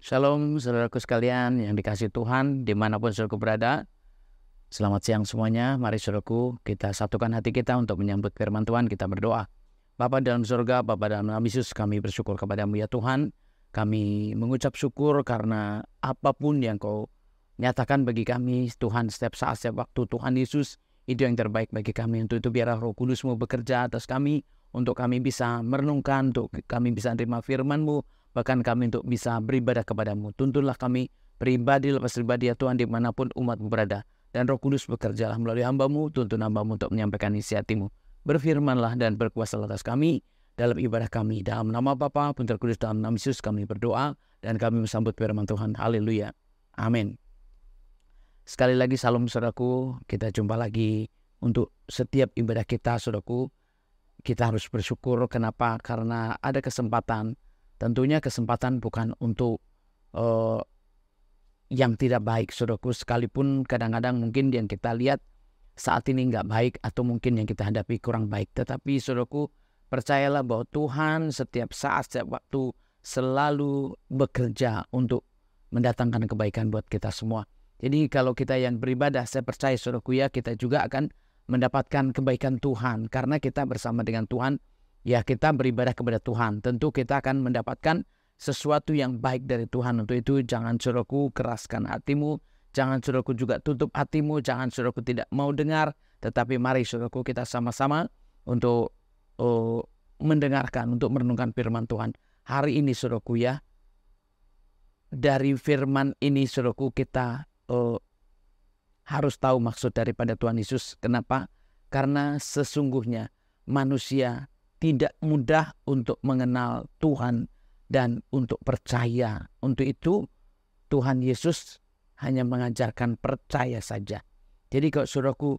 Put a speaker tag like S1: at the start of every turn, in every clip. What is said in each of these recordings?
S1: Shalom saudaraku sekalian yang dikasihi Tuhan dimanapun saudaraku berada. Selamat siang semuanya. Mari saudaraku kita satukan hati kita untuk menyambut firman Tuhan. Kita berdoa. Bapa dalam surga, Bapa dalam nama Yesus, kami bersyukur kepada-Mu ya Tuhan. Kami mengucap syukur karena apapun yang Kau nyatakan bagi kami Tuhan, setiap saat, setiap waktu, Tuhan Yesus, itu yang terbaik bagi kami. Untuk itu biarlah Roh Kudus-Mu bekerja atas kami, untuk kami bisa merenungkan, untuk kami bisa menerima firman-Mu, bahkan kami untuk bisa beribadah kepadamu. Tuntunlah kami pribadi lepas pribadi ya Tuhan, dimanapun umat-Mu berada. Dan Roh Kudus bekerjalah melalui hamba-Mu, tuntun hamba-Mu untuk menyampaikan isi hati-Mu. Berfirmanlah dan berkuasa atas kami dalam ibadah kami. Dalam nama Bapa, Putra Kudus, dalam nama Yesus kami berdoa dan kami menyambut firman Tuhan. Haleluya. Amin. Sekali lagi salam saudaraku, kita jumpa lagi untuk setiap ibadah kita saudaraku. Kita harus bersyukur. Kenapa? Karena ada kesempatan. Tentunya kesempatan bukan untuk yang tidak baik saudaraku, sekalipun kadang-kadang mungkin yang kita lihat saat ini nggak baik atau mungkin yang kita hadapi kurang baik. Tetapi saudaraku, percayalah bahwa Tuhan setiap saat, setiap waktu selalu bekerja untuk mendatangkan kebaikan buat kita semua. Jadi kalau kita yang beribadah, saya percaya saudaraku ya, kita juga akan mendapatkan kebaikan Tuhan. Karena kita bersama dengan Tuhan, ya kita beribadah kepada Tuhan. Tentu kita akan mendapatkan sesuatu yang baik dari Tuhan. Untuk itu jangan saudaraku keraskan hatimu. Jangan saudaraku juga tutup hatimu. Jangan saudaraku tidak mau dengar. Tetapi mari saudaraku kita sama-sama untuk mendengarkan, untuk merenungkan firman Tuhan. Hari ini saudaraku ya, dari firman ini saudaraku kita harus tahu maksud daripada Tuhan Yesus. Kenapa? Karena sesungguhnya manusia tidak mudah untuk mengenal Tuhan dan untuk percaya. Untuk itu Tuhan Yesus hanya mengajarkan percaya saja. Jadi kalau saudaraku,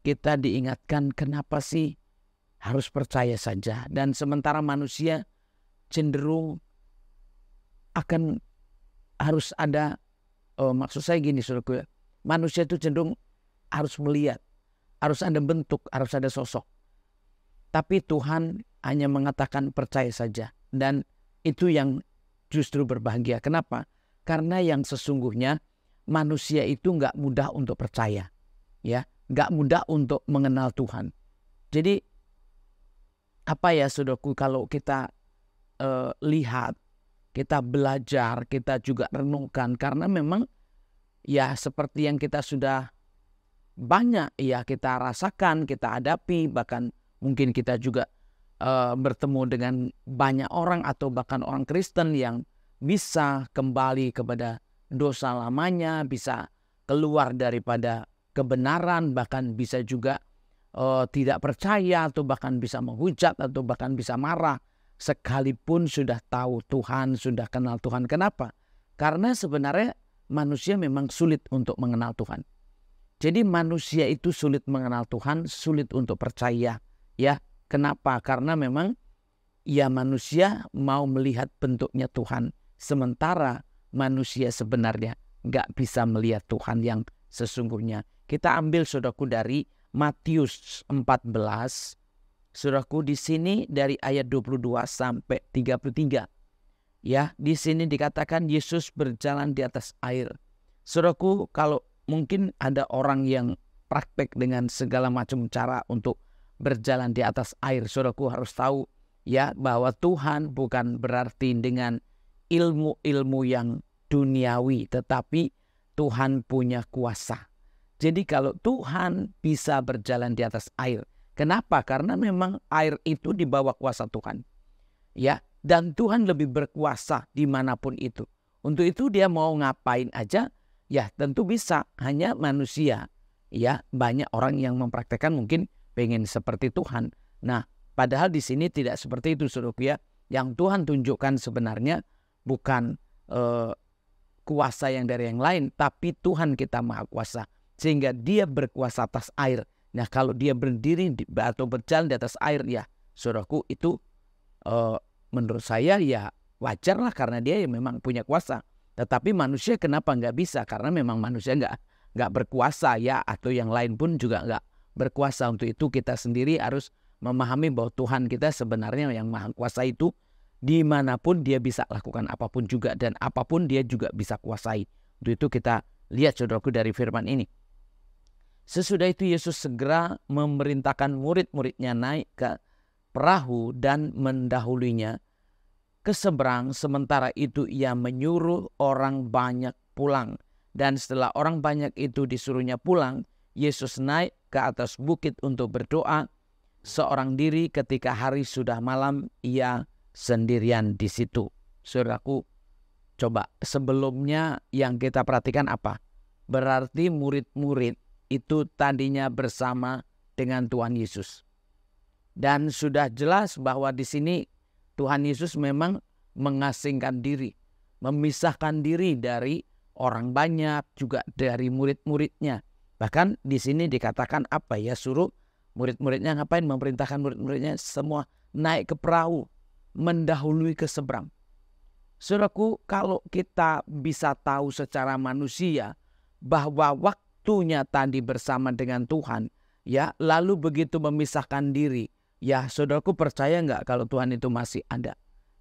S1: kita diingatkan kenapa sih harus percaya saja. Dan sementara manusia cenderung akan harus ada, maksud saya gini saudaraku, manusia itu cenderung harus melihat, harus ada bentuk, harus ada sosok. Tapi Tuhan hanya mengatakan percaya saja. Dan itu yang justru berbahagia. Kenapa? Karena yang sesungguhnya manusia itu nggak mudah untuk percaya, ya, nggak mudah untuk mengenal Tuhan. Jadi apa ya saudaraku, kalau kita lihat, kita belajar, kita juga renungkan, karena memang ya seperti yang kita sudah banyak ya kita rasakan, kita hadapi, bahkan mungkin kita juga bertemu dengan banyak orang atau bahkan orang Kristen yang bisa kembali kepada dosa lamanya, bisa keluar daripada kebenaran, bahkan bisa juga tidak percaya atau bahkan bisa menghujat atau bahkan bisa marah sekalipun sudah tahu Tuhan, sudah kenal Tuhan. Kenapa? Karena sebenarnya manusia memang sulit untuk mengenal Tuhan. Jadi manusia itu sulit mengenal Tuhan, sulit untuk percaya. Ya, kenapa? Karena memang ya manusia mau melihat bentuknya Tuhan. Sementara manusia sebenarnya nggak bisa melihat Tuhan yang sesungguhnya. Kita ambil saudaraku dari Matius 14. Saudaraku di sini dari ayat 22 sampai 33. Ya, di sini dikatakan Yesus berjalan di atas air. Saudaraku, kalau mungkin ada orang yang praktek dengan segala macam cara untuk berjalan di atas air, saudaraku harus tahu ya bahwa Tuhan bukan berarti dengan ilmu-ilmu yang duniawi, tetapi Tuhan punya kuasa. Jadi kalau Tuhan bisa berjalan di atas air, kenapa? Karena memang air itu di bawah kuasa Tuhan. Ya, dan Tuhan lebih berkuasa dimanapun itu. Untuk itu dia mau ngapain aja, ya tentu bisa. Hanya manusia, ya banyak orang yang mempraktekkan mungkin pengen seperti Tuhan. Nah, padahal di sini tidak seperti itu saudaraku ya. Yang Tuhan tunjukkan sebenarnya bukan kuasa yang dari yang lain, tapi Tuhan kita maha kuasa. Sehingga dia berkuasa atas air. Nah, kalau dia berdiri atau berjalan di atas air, ya saudaraku itu menurut saya ya wajar lah, karena dia ya memang punya kuasa. Tetapi manusia kenapa nggak bisa? Karena memang manusia nggak berkuasa ya, atau yang lain pun juga nggak berkuasa. Untuk itu kita sendiri harus memahami bahwa Tuhan kita sebenarnya yang maha kuasa itu Dimanapun dia bisa lakukan apapun juga, dan apapun dia juga bisa kuasai. Untuk itu kita lihat saudaraku dari firman ini. Sesudah itu Yesus segera memerintahkan murid-muridnya naik ke perahu dan mendahulunya ke seberang. Sementara itu ia menyuruh orang banyak pulang. Dan setelah orang banyak itu disuruhnya pulang, Yesus naik ke atas bukit untuk berdoa seorang diri. Ketika hari sudah malam, ia sendirian di situ. Saudaraku, coba sebelumnya yang kita perhatikan apa? Berarti murid-murid itu tadinya bersama dengan Tuhan Yesus. Dan sudah jelas bahwa di sini Tuhan Yesus memang mengasingkan diri, memisahkan diri dari orang banyak, juga dari murid-muridnya. Bahkan di sini dikatakan apa ya, suruh murid-muridnya ngapain? Memerintahkan murid-muridnya semua naik ke perahu, mendahului ke seberang. Saudaraku, kalau kita bisa tahu secara manusia bahwa waktunya tadi bersama dengan Tuhan, ya, lalu begitu memisahkan diri, ya, saudaraku percaya nggak kalau Tuhan itu masih ada?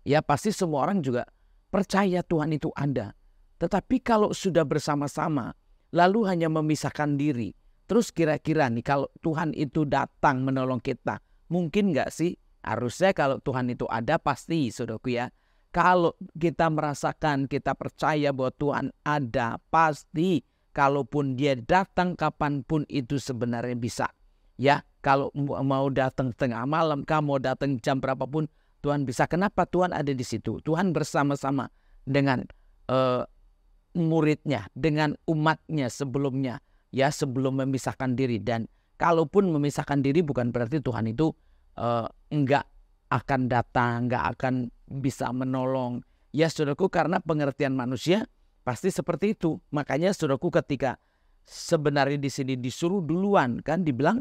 S1: Ya, pasti semua orang juga percaya Tuhan itu ada. Tetapi kalau sudah bersama-sama, lalu hanya memisahkan diri, terus kira-kira nih kalau Tuhan itu datang menolong kita, mungkin nggak sih? Harusnya kalau Tuhan itu ada pasti, saudaraku ya. Kalau kita merasakan, kita percaya bahwa Tuhan ada, pasti kalaupun dia datang kapanpun itu sebenarnya bisa. Ya, kalau mau datang tengah malam, kamu mau datang jam berapapun, Tuhan bisa. Kenapa? Tuhan ada di situ. Tuhan bersama-sama dengan muridnya, dengan umatnya sebelumnya, ya, sebelum memisahkan diri. Dan kalaupun memisahkan diri bukan berarti Tuhan itu enggak akan datang, enggak akan bisa menolong. Ya, saudaraku, karena pengertian manusia pasti seperti itu. Makanya saudaraku, ketika sebenarnya di sini disuruh duluan, kan dibilang,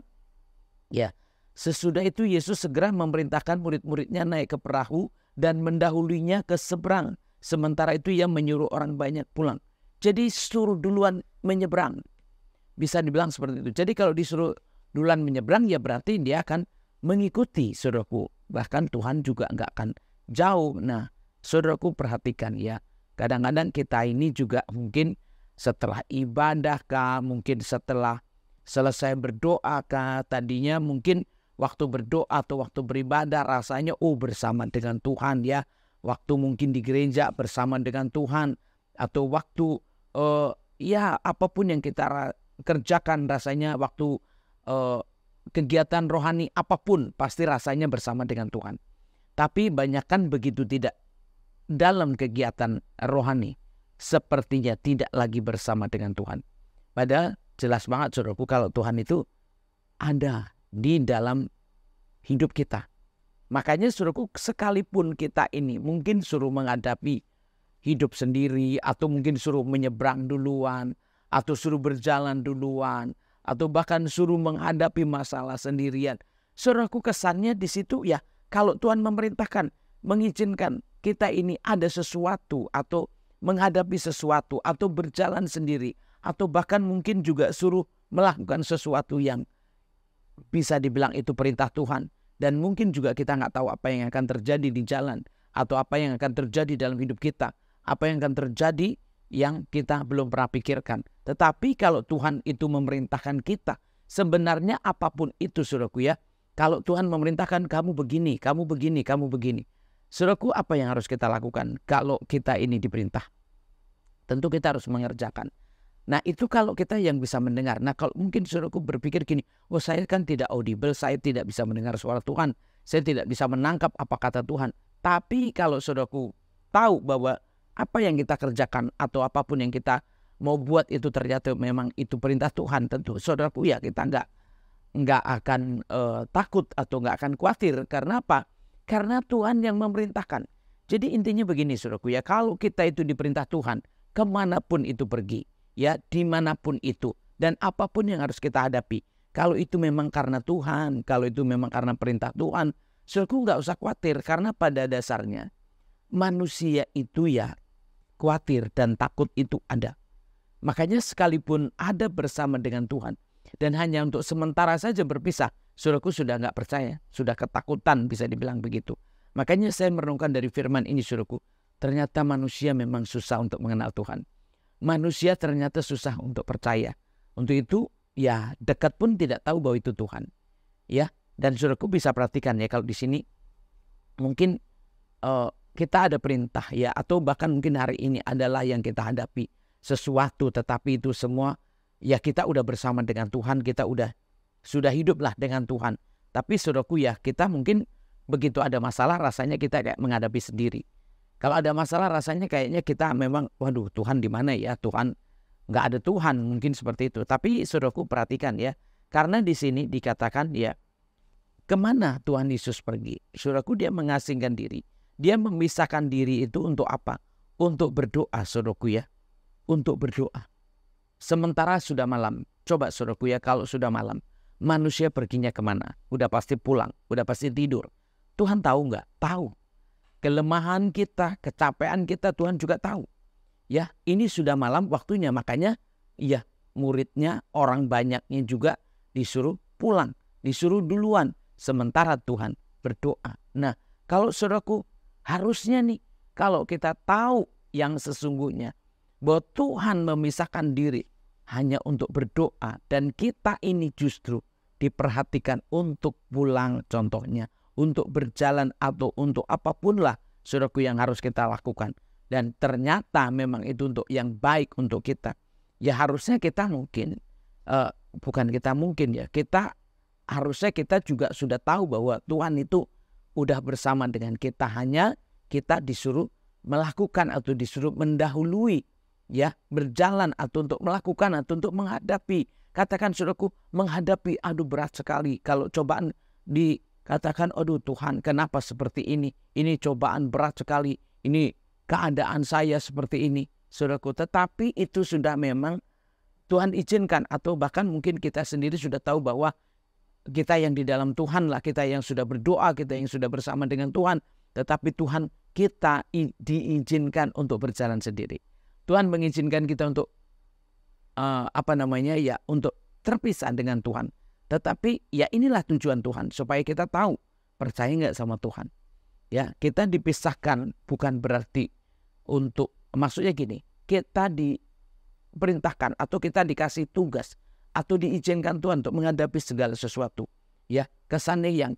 S1: ya, sesudah itu Yesus segera memerintahkan murid-muridnya naik ke perahu dan mendahulunya ke seberang. Sementara itu ia menyuruh orang banyak pulang. Jadi suruh duluan menyeberang. Bisa dibilang seperti itu. Jadi kalau disuruh duluan menyeberang, ya berarti dia akan mengikuti, saudaraku. Bahkan Tuhan juga nggak akan jauh. Nah, saudaraku, perhatikan ya. Kadang-kadang kita ini juga mungkin setelah ibadah kah, mungkin setelah selesai berdoa kah, tadinya mungkin waktu berdoa atau waktu beribadah rasanya bersama dengan Tuhan ya. Waktu mungkin di gereja bersama dengan Tuhan, atau waktu ya apapun yang kita kerjakan rasanya waktu kegiatan rohani apapun pasti rasanya bersama dengan Tuhan. Tapi banyakkan begitu tidak dalam kegiatan rohani, sepertinya tidak lagi bersama dengan Tuhan. Padahal jelas banget, saudaraku, kalau Tuhan itu ada di dalam hidup kita. Makanya saudaraku, sekalipun kita ini mungkin suruh menghadapi hidup sendiri, atau mungkin suruh menyeberang duluan, atau suruh berjalan duluan, atau bahkan suruh menghadapi masalah sendirian. Saudaraku, kesannya di situ ya, kalau Tuhan memerintahkan, mengizinkan kita ini ada sesuatu, atau menghadapi sesuatu, atau berjalan sendiri, atau bahkan mungkin juga suruh melakukan sesuatu yang bisa dibilang itu perintah Tuhan. Dan mungkin juga kita nggak tahu apa yang akan terjadi di jalan, atau apa yang akan terjadi dalam hidup kita, apa yang akan terjadi yang kita belum pernah pikirkan. Tetapi kalau Tuhan itu memerintahkan kita, sebenarnya apapun itu, saudaraku ya, kalau Tuhan memerintahkan kamu begini, kamu begini, kamu begini, saudaraku, apa yang harus kita lakukan kalau kita ini diperintah? Tentu kita harus mengerjakan. Nah, itu kalau kita yang bisa mendengar. Nah, kalau mungkin saudaraku berpikir gini, saya kan tidak audible, saya tidak bisa mendengar suara Tuhan, saya tidak bisa menangkap apa kata Tuhan. Tapi kalau saudaraku tahu bahwa apa yang kita kerjakan atau apapun yang kita mau buat itu ternyata memang itu perintah Tuhan, tentu saudaraku ya kita nggak akan takut atau nggak akan khawatir. Karena apa? Karena Tuhan yang memerintahkan. Jadi intinya begini, saudaraku ya, kalau kita itu diperintah Tuhan, kemanapun itu pergi, ya, dimanapun itu, dan apapun yang harus kita hadapi, kalau itu memang karena Tuhan, kalau itu memang karena perintah Tuhan, saudaraku nggak usah khawatir. Karena pada dasarnya manusia itu ya khawatir dan takut itu ada. Makanya sekalipun ada bersama dengan Tuhan dan hanya untuk sementara saja berpisah, saudaraku sudah nggak percaya, sudah ketakutan, bisa dibilang begitu. Makanya saya merenungkan dari firman ini, saudaraku. Ternyata manusia memang susah untuk mengenal Tuhan. Manusia ternyata susah untuk percaya. Untuk itu ya dekat pun tidak tahu bahwa itu Tuhan. Ya, dan saudaraku bisa perhatikan ya kalau di sini mungkin kita ada perintah ya, atau bahkan mungkin hari ini adalah yang kita hadapi sesuatu, tetapi itu semua ya kita udah bersama dengan Tuhan, kita sudah hiduplah dengan Tuhan. Tapi saudaraku ya, kita mungkin begitu ada masalah rasanya kita kayak menghadapi sendiri. Kalau ada masalah rasanya kayaknya kita memang, waduh Tuhan di mana ya, Tuhan nggak ada Tuhan, mungkin seperti itu. Tapi saudaraku perhatikan ya, karena di sini dikatakan ya, kemana Tuhan Yesus pergi? Saudaraku, dia mengasingkan diri. Dia memisahkan diri itu untuk apa? Untuk berdoa, saudaraku ya. Untuk berdoa. Sementara sudah malam. Coba saudaraku ya, kalau sudah malam, manusia perginya kemana? Udah pasti pulang, udah pasti tidur. Tuhan tahu nggak? Tahu. Kelemahan kita, kecapean kita Tuhan juga tahu. Ya, ini sudah malam waktunya. Makanya ya muridnya, orang banyaknya juga disuruh pulang. Disuruh duluan. Sementara Tuhan berdoa. Nah, kalau saudaraku, harusnya nih, kalau kita tahu yang sesungguhnya, bahwa Tuhan memisahkan diri hanya untuk berdoa, dan kita ini justru diperhatikan untuk pulang contohnya, untuk berjalan atau untuk apapun lah saudaraku yang harus kita lakukan. Dan ternyata memang itu untuk yang baik untuk kita. Ya harusnya kita mungkin, bukan kita mungkin ya, harusnya kita juga sudah tahu bahwa Tuhan itu udah bersama dengan kita. Hanya kita disuruh melakukan atau disuruh mendahului, ya, berjalan atau untuk melakukan atau untuk menghadapi. Katakan saudaraku, menghadapi, aduh berat sekali. Kalau cobaan dikatakan, aduh Tuhan kenapa seperti ini? Ini cobaan berat sekali. Ini keadaan saya seperti ini, saudaraku. Tetapi itu sudah memang Tuhan izinkan, atau bahkan mungkin kita sendiri sudah tahu bahwa kita yang di dalam Tuhan lah, kita yang sudah berdoa, kita yang sudah bersama dengan Tuhan. Tetapi Tuhan kita diizinkan untuk berjalan sendiri. Tuhan mengizinkan kita untuk untuk terpisah dengan Tuhan. Tetapi ya inilah tujuan Tuhan, supaya kita tahu percaya nggak sama Tuhan. Ya, kita dipisahkan bukan berarti untuk, maksudnya gini, kita diperintahkan atau kita dikasih tugas atau diizinkan Tuhan untuk menghadapi segala sesuatu. Ya, kesannya yang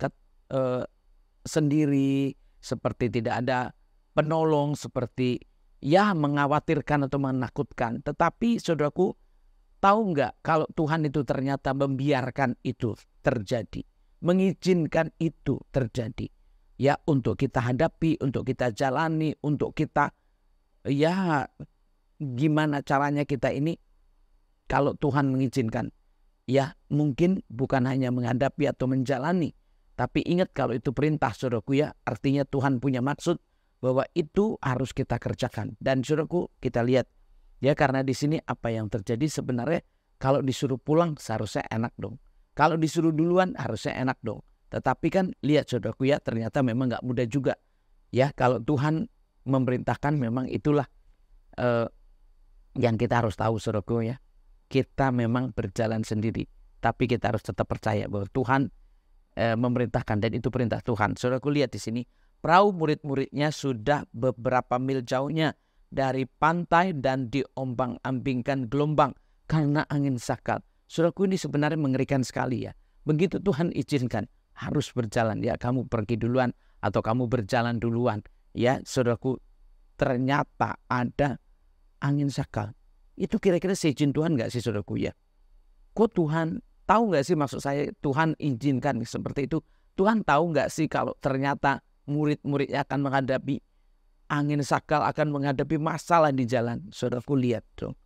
S1: sendiri, seperti tidak ada penolong, seperti ya mengkhawatirkan atau menakutkan. Tetapi saudaraku, tahu nggak kalau Tuhan itu ternyata membiarkan itu terjadi, mengizinkan itu terjadi. Ya, untuk kita hadapi, untuk kita jalani, untuk kita ya gimana caranya kita ini. Kalau Tuhan mengizinkan, ya mungkin bukan hanya menghadapi atau menjalani, tapi ingat kalau itu perintah saudaraku ya, artinya Tuhan punya maksud bahwa itu harus kita kerjakan. Dan saudaraku, kita lihat ya, karena di sini apa yang terjadi sebenarnya, kalau disuruh pulang seharusnya enak dong. Kalau disuruh duluan harusnya enak dong. Tetapi kan lihat saudaraku ya, ternyata memang gak mudah juga. Ya, kalau Tuhan memerintahkan memang itulah yang kita harus tahu saudaraku ya. Kita memang berjalan sendiri, tapi kita harus tetap percaya bahwa Tuhan memerintahkan, dan itu perintah Tuhan. Saudaraku, lihat di sini, perahu murid-muridnya sudah beberapa mil jauhnya dari pantai dan diombang-ambingkan gelombang karena angin sakal. Saudaraku, ini sebenarnya mengerikan sekali ya. Begitu Tuhan izinkan, harus berjalan ya, kamu pergi duluan atau kamu berjalan duluan ya. Saudaraku, ternyata ada angin sakal. Itu kira-kira seizin Tuhan gak sih saudaraku ya? Kok Tuhan tahu gak sih, maksud saya Tuhan izinkan seperti itu? Tuhan tahu gak sih kalau ternyata murid-muridnya akan menghadapi angin sakal, akan menghadapi masalah di jalan? Saudaraku, lihat dong.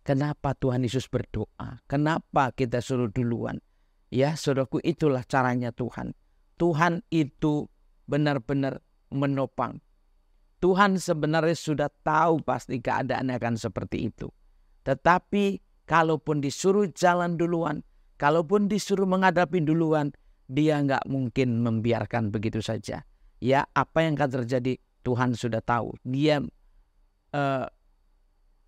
S1: Kenapa Tuhan Yesus berdoa? Kenapa kita suruh duluan? Ya saudaraku, itulah caranya Tuhan. Tuhan itu benar-benar menopang. Tuhan sebenarnya sudah tahu pasti keadaannya akan seperti itu. Tetapi kalaupun disuruh jalan duluan, kalaupun disuruh menghadapi duluan, dia nggak mungkin membiarkan begitu saja. Ya, apa yang akan terjadi Tuhan sudah tahu. Dia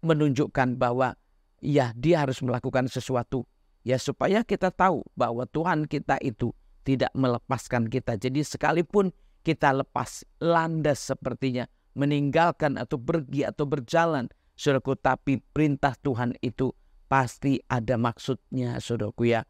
S1: menunjukkan bahwa ya dia harus melakukan sesuatu. Ya, supaya kita tahu bahwa Tuhan kita itu tidak melepaskan kita. Jadi sekalipun kita lepas landas sepertinya, meninggalkan atau pergi atau berjalan, saudaraku, tapi perintah Tuhan itu pasti ada maksudnya, saudaraku ya.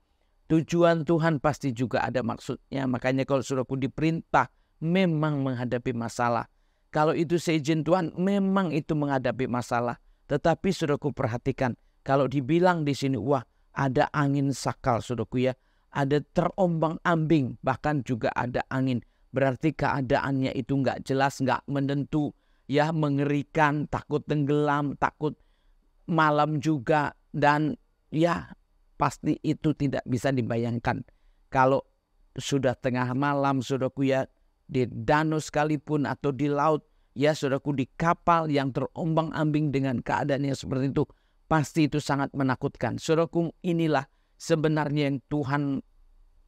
S1: Tujuan Tuhan pasti juga ada maksudnya. Makanya kalau saudaraku diperintah memang menghadapi masalah. Kalau itu seizin Tuhan memang itu menghadapi masalah. Tetapi saudaraku perhatikan, kalau dibilang di sini, wah ada angin sakal, saudaraku ya. Ada terombang-ambing, bahkan juga ada angin. Berarti keadaannya itu nggak jelas, nggak menentu, ya, mengerikan, takut tenggelam, takut malam juga, dan ya pasti itu tidak bisa dibayangkan. Kalau sudah tengah malam, saudaraku ya, di danau sekalipun atau di laut, ya saudaraku, di kapal yang terombang-ambing dengan keadaan yang seperti itu, pasti itu sangat menakutkan. Saudaraku, inilah sebenarnya yang Tuhan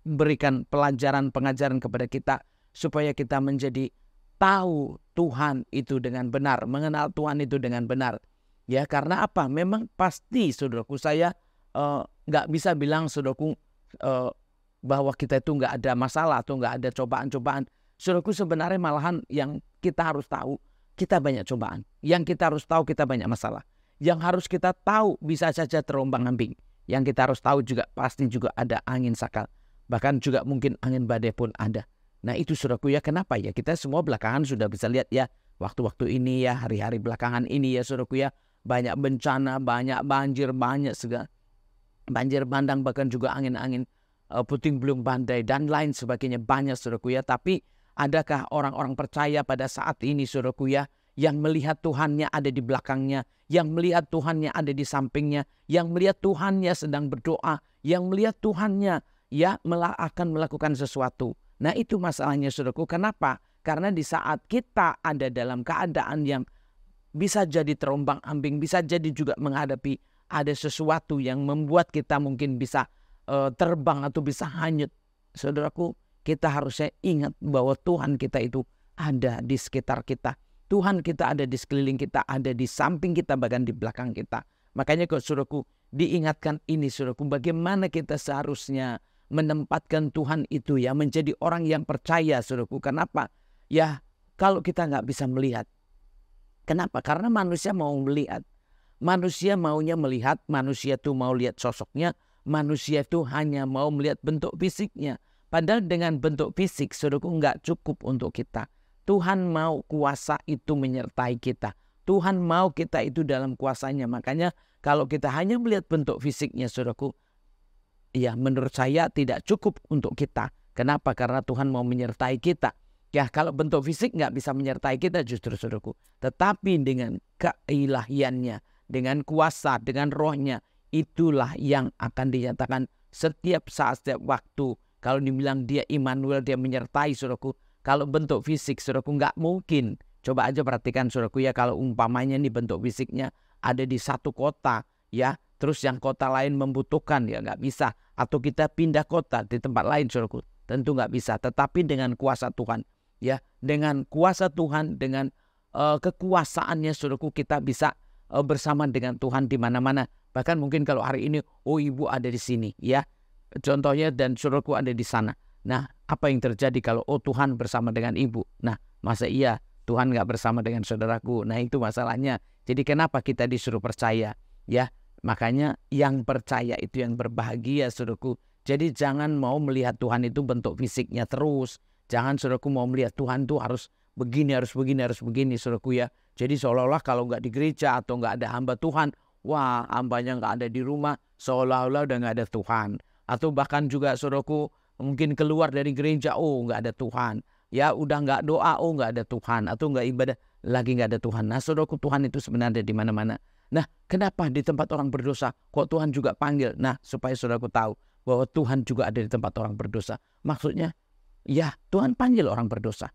S1: berikan pelajaran, pengajaran kepada kita, supaya kita menjadi tahu Tuhan itu dengan benar, mengenal Tuhan itu dengan benar. Ya, karena apa? Memang pasti, saudaraku, saya nggak bisa bilang, saudaraku, bahwa kita itu nggak ada masalah atau nggak ada cobaan-cobaan. Saudaraku, sebenarnya malahan yang kita harus tahu, kita banyak cobaan. Yang kita harus tahu, kita banyak masalah. Yang harus kita tahu, bisa saja terombang-ambing. Yang kita harus tahu juga pasti juga ada angin sakal. Bahkan juga mungkin angin badai pun ada. Nah itu, saudaraku ya, kenapa ya? Kita semua belakangan sudah bisa lihat ya, waktu-waktu ini ya, hari-hari belakangan ini ya, saudaraku ya, banyak bencana, banyak banjir, banyak segala banjir bandang, bahkan juga angin-angin puting beliung badai dan lain sebagainya, banyak, saudaraku ya. Tapi adakah orang-orang percaya pada saat ini, saudaraku ya, yang melihat Tuhannya ada di belakangnya, yang melihat Tuhannya ada di sampingnya, yang melihat Tuhannya sedang berdoa, yang melihat Tuhannya ya akan melakukan sesuatu? Nah itu masalahnya, saudaraku. Kenapa? Karena di saat kita ada dalam keadaan yang bisa jadi terombang-ambing, bisa jadi juga menghadapi ada sesuatu yang membuat kita mungkin bisa terbang atau bisa hanyut, saudaraku, kita harusnya ingat bahwa Tuhan kita itu ada di sekitar kita. Tuhan kita ada di sekeliling kita, ada di samping kita, bahkan di belakang kita. Makanya kok, saudaraku, diingatkan ini, saudaraku, bagaimana kita seharusnya menempatkan Tuhan itu ya menjadi orang yang percaya, saudaraku. Kenapa? Ya kalau kita nggak bisa melihat. Kenapa? Karena manusia mau melihat. Manusia maunya melihat, manusia itu mau lihat sosoknya, manusia itu hanya mau melihat bentuk fisiknya. Padahal dengan bentuk fisik, saudaraku, nggak cukup untuk kita. Tuhan mau kuasa itu menyertai kita. Tuhan mau kita itu dalam kuasanya. Makanya kalau kita hanya melihat bentuk fisiknya, saudaraku, ya menurut saya tidak cukup untuk kita. Kenapa? Karena Tuhan mau menyertai kita. Ya kalau bentuk fisik nggak bisa menyertai kita justru, saudaraku. Tetapi dengan keilahiannya, dengan kuasa, dengan rohnya, itulah yang akan dinyatakan setiap saat, setiap waktu. Kalau dibilang dia Immanuel, dia menyertai, saudaraku. Kalau bentuk fisik, saudaraku, nggak mungkin. Coba aja perhatikan, saudaraku ya, kalau umpamanya nih bentuk fisiknya ada di satu kota, ya, terus yang kota lain membutuhkan, ya nggak bisa. Atau kita pindah kota di tempat lain, saudaraku, tentu nggak bisa. Tetapi dengan kuasa Tuhan, ya, dengan kuasa Tuhan, dengan kekuasaannya, saudaraku, kita bisa bersama dengan Tuhan di mana-mana. Bahkan mungkin kalau hari ini, oh ibu ada di sini, ya, contohnya, dan saudaraku ada di sana. Nah, apa yang terjadi kalau Tuhan bersama dengan ibu? Nah, masa iya Tuhan nggak bersama dengan saudaraku? Nah, itu masalahnya. Jadi kenapa kita disuruh percaya? Ya, makanya yang percaya itu yang berbahagia, saudaraku. Jadi jangan mau melihat Tuhan itu bentuk fisiknya terus. Jangan, saudaraku, mau melihat Tuhan itu harus begini, harus begini, harus begini, saudaraku ya. Jadi seolah-olah kalau nggak di gereja atau nggak ada hamba Tuhan, wah hambanya nggak ada di rumah, seolah-olah udah nggak ada Tuhan. Atau bahkan juga, saudaraku, mungkin keluar dari gereja, oh nggak ada Tuhan. Ya udah nggak doa, oh nggak ada Tuhan. Atau nggak ibadah, lagi nggak ada Tuhan. Nah, saudaraku, Tuhan itu sebenarnya di mana-mana. Nah, kenapa di tempat orang berdosa kok Tuhan juga panggil? Nah, supaya saudaraku tahu bahwa Tuhan juga ada di tempat orang berdosa. Maksudnya, ya Tuhan panggil orang berdosa.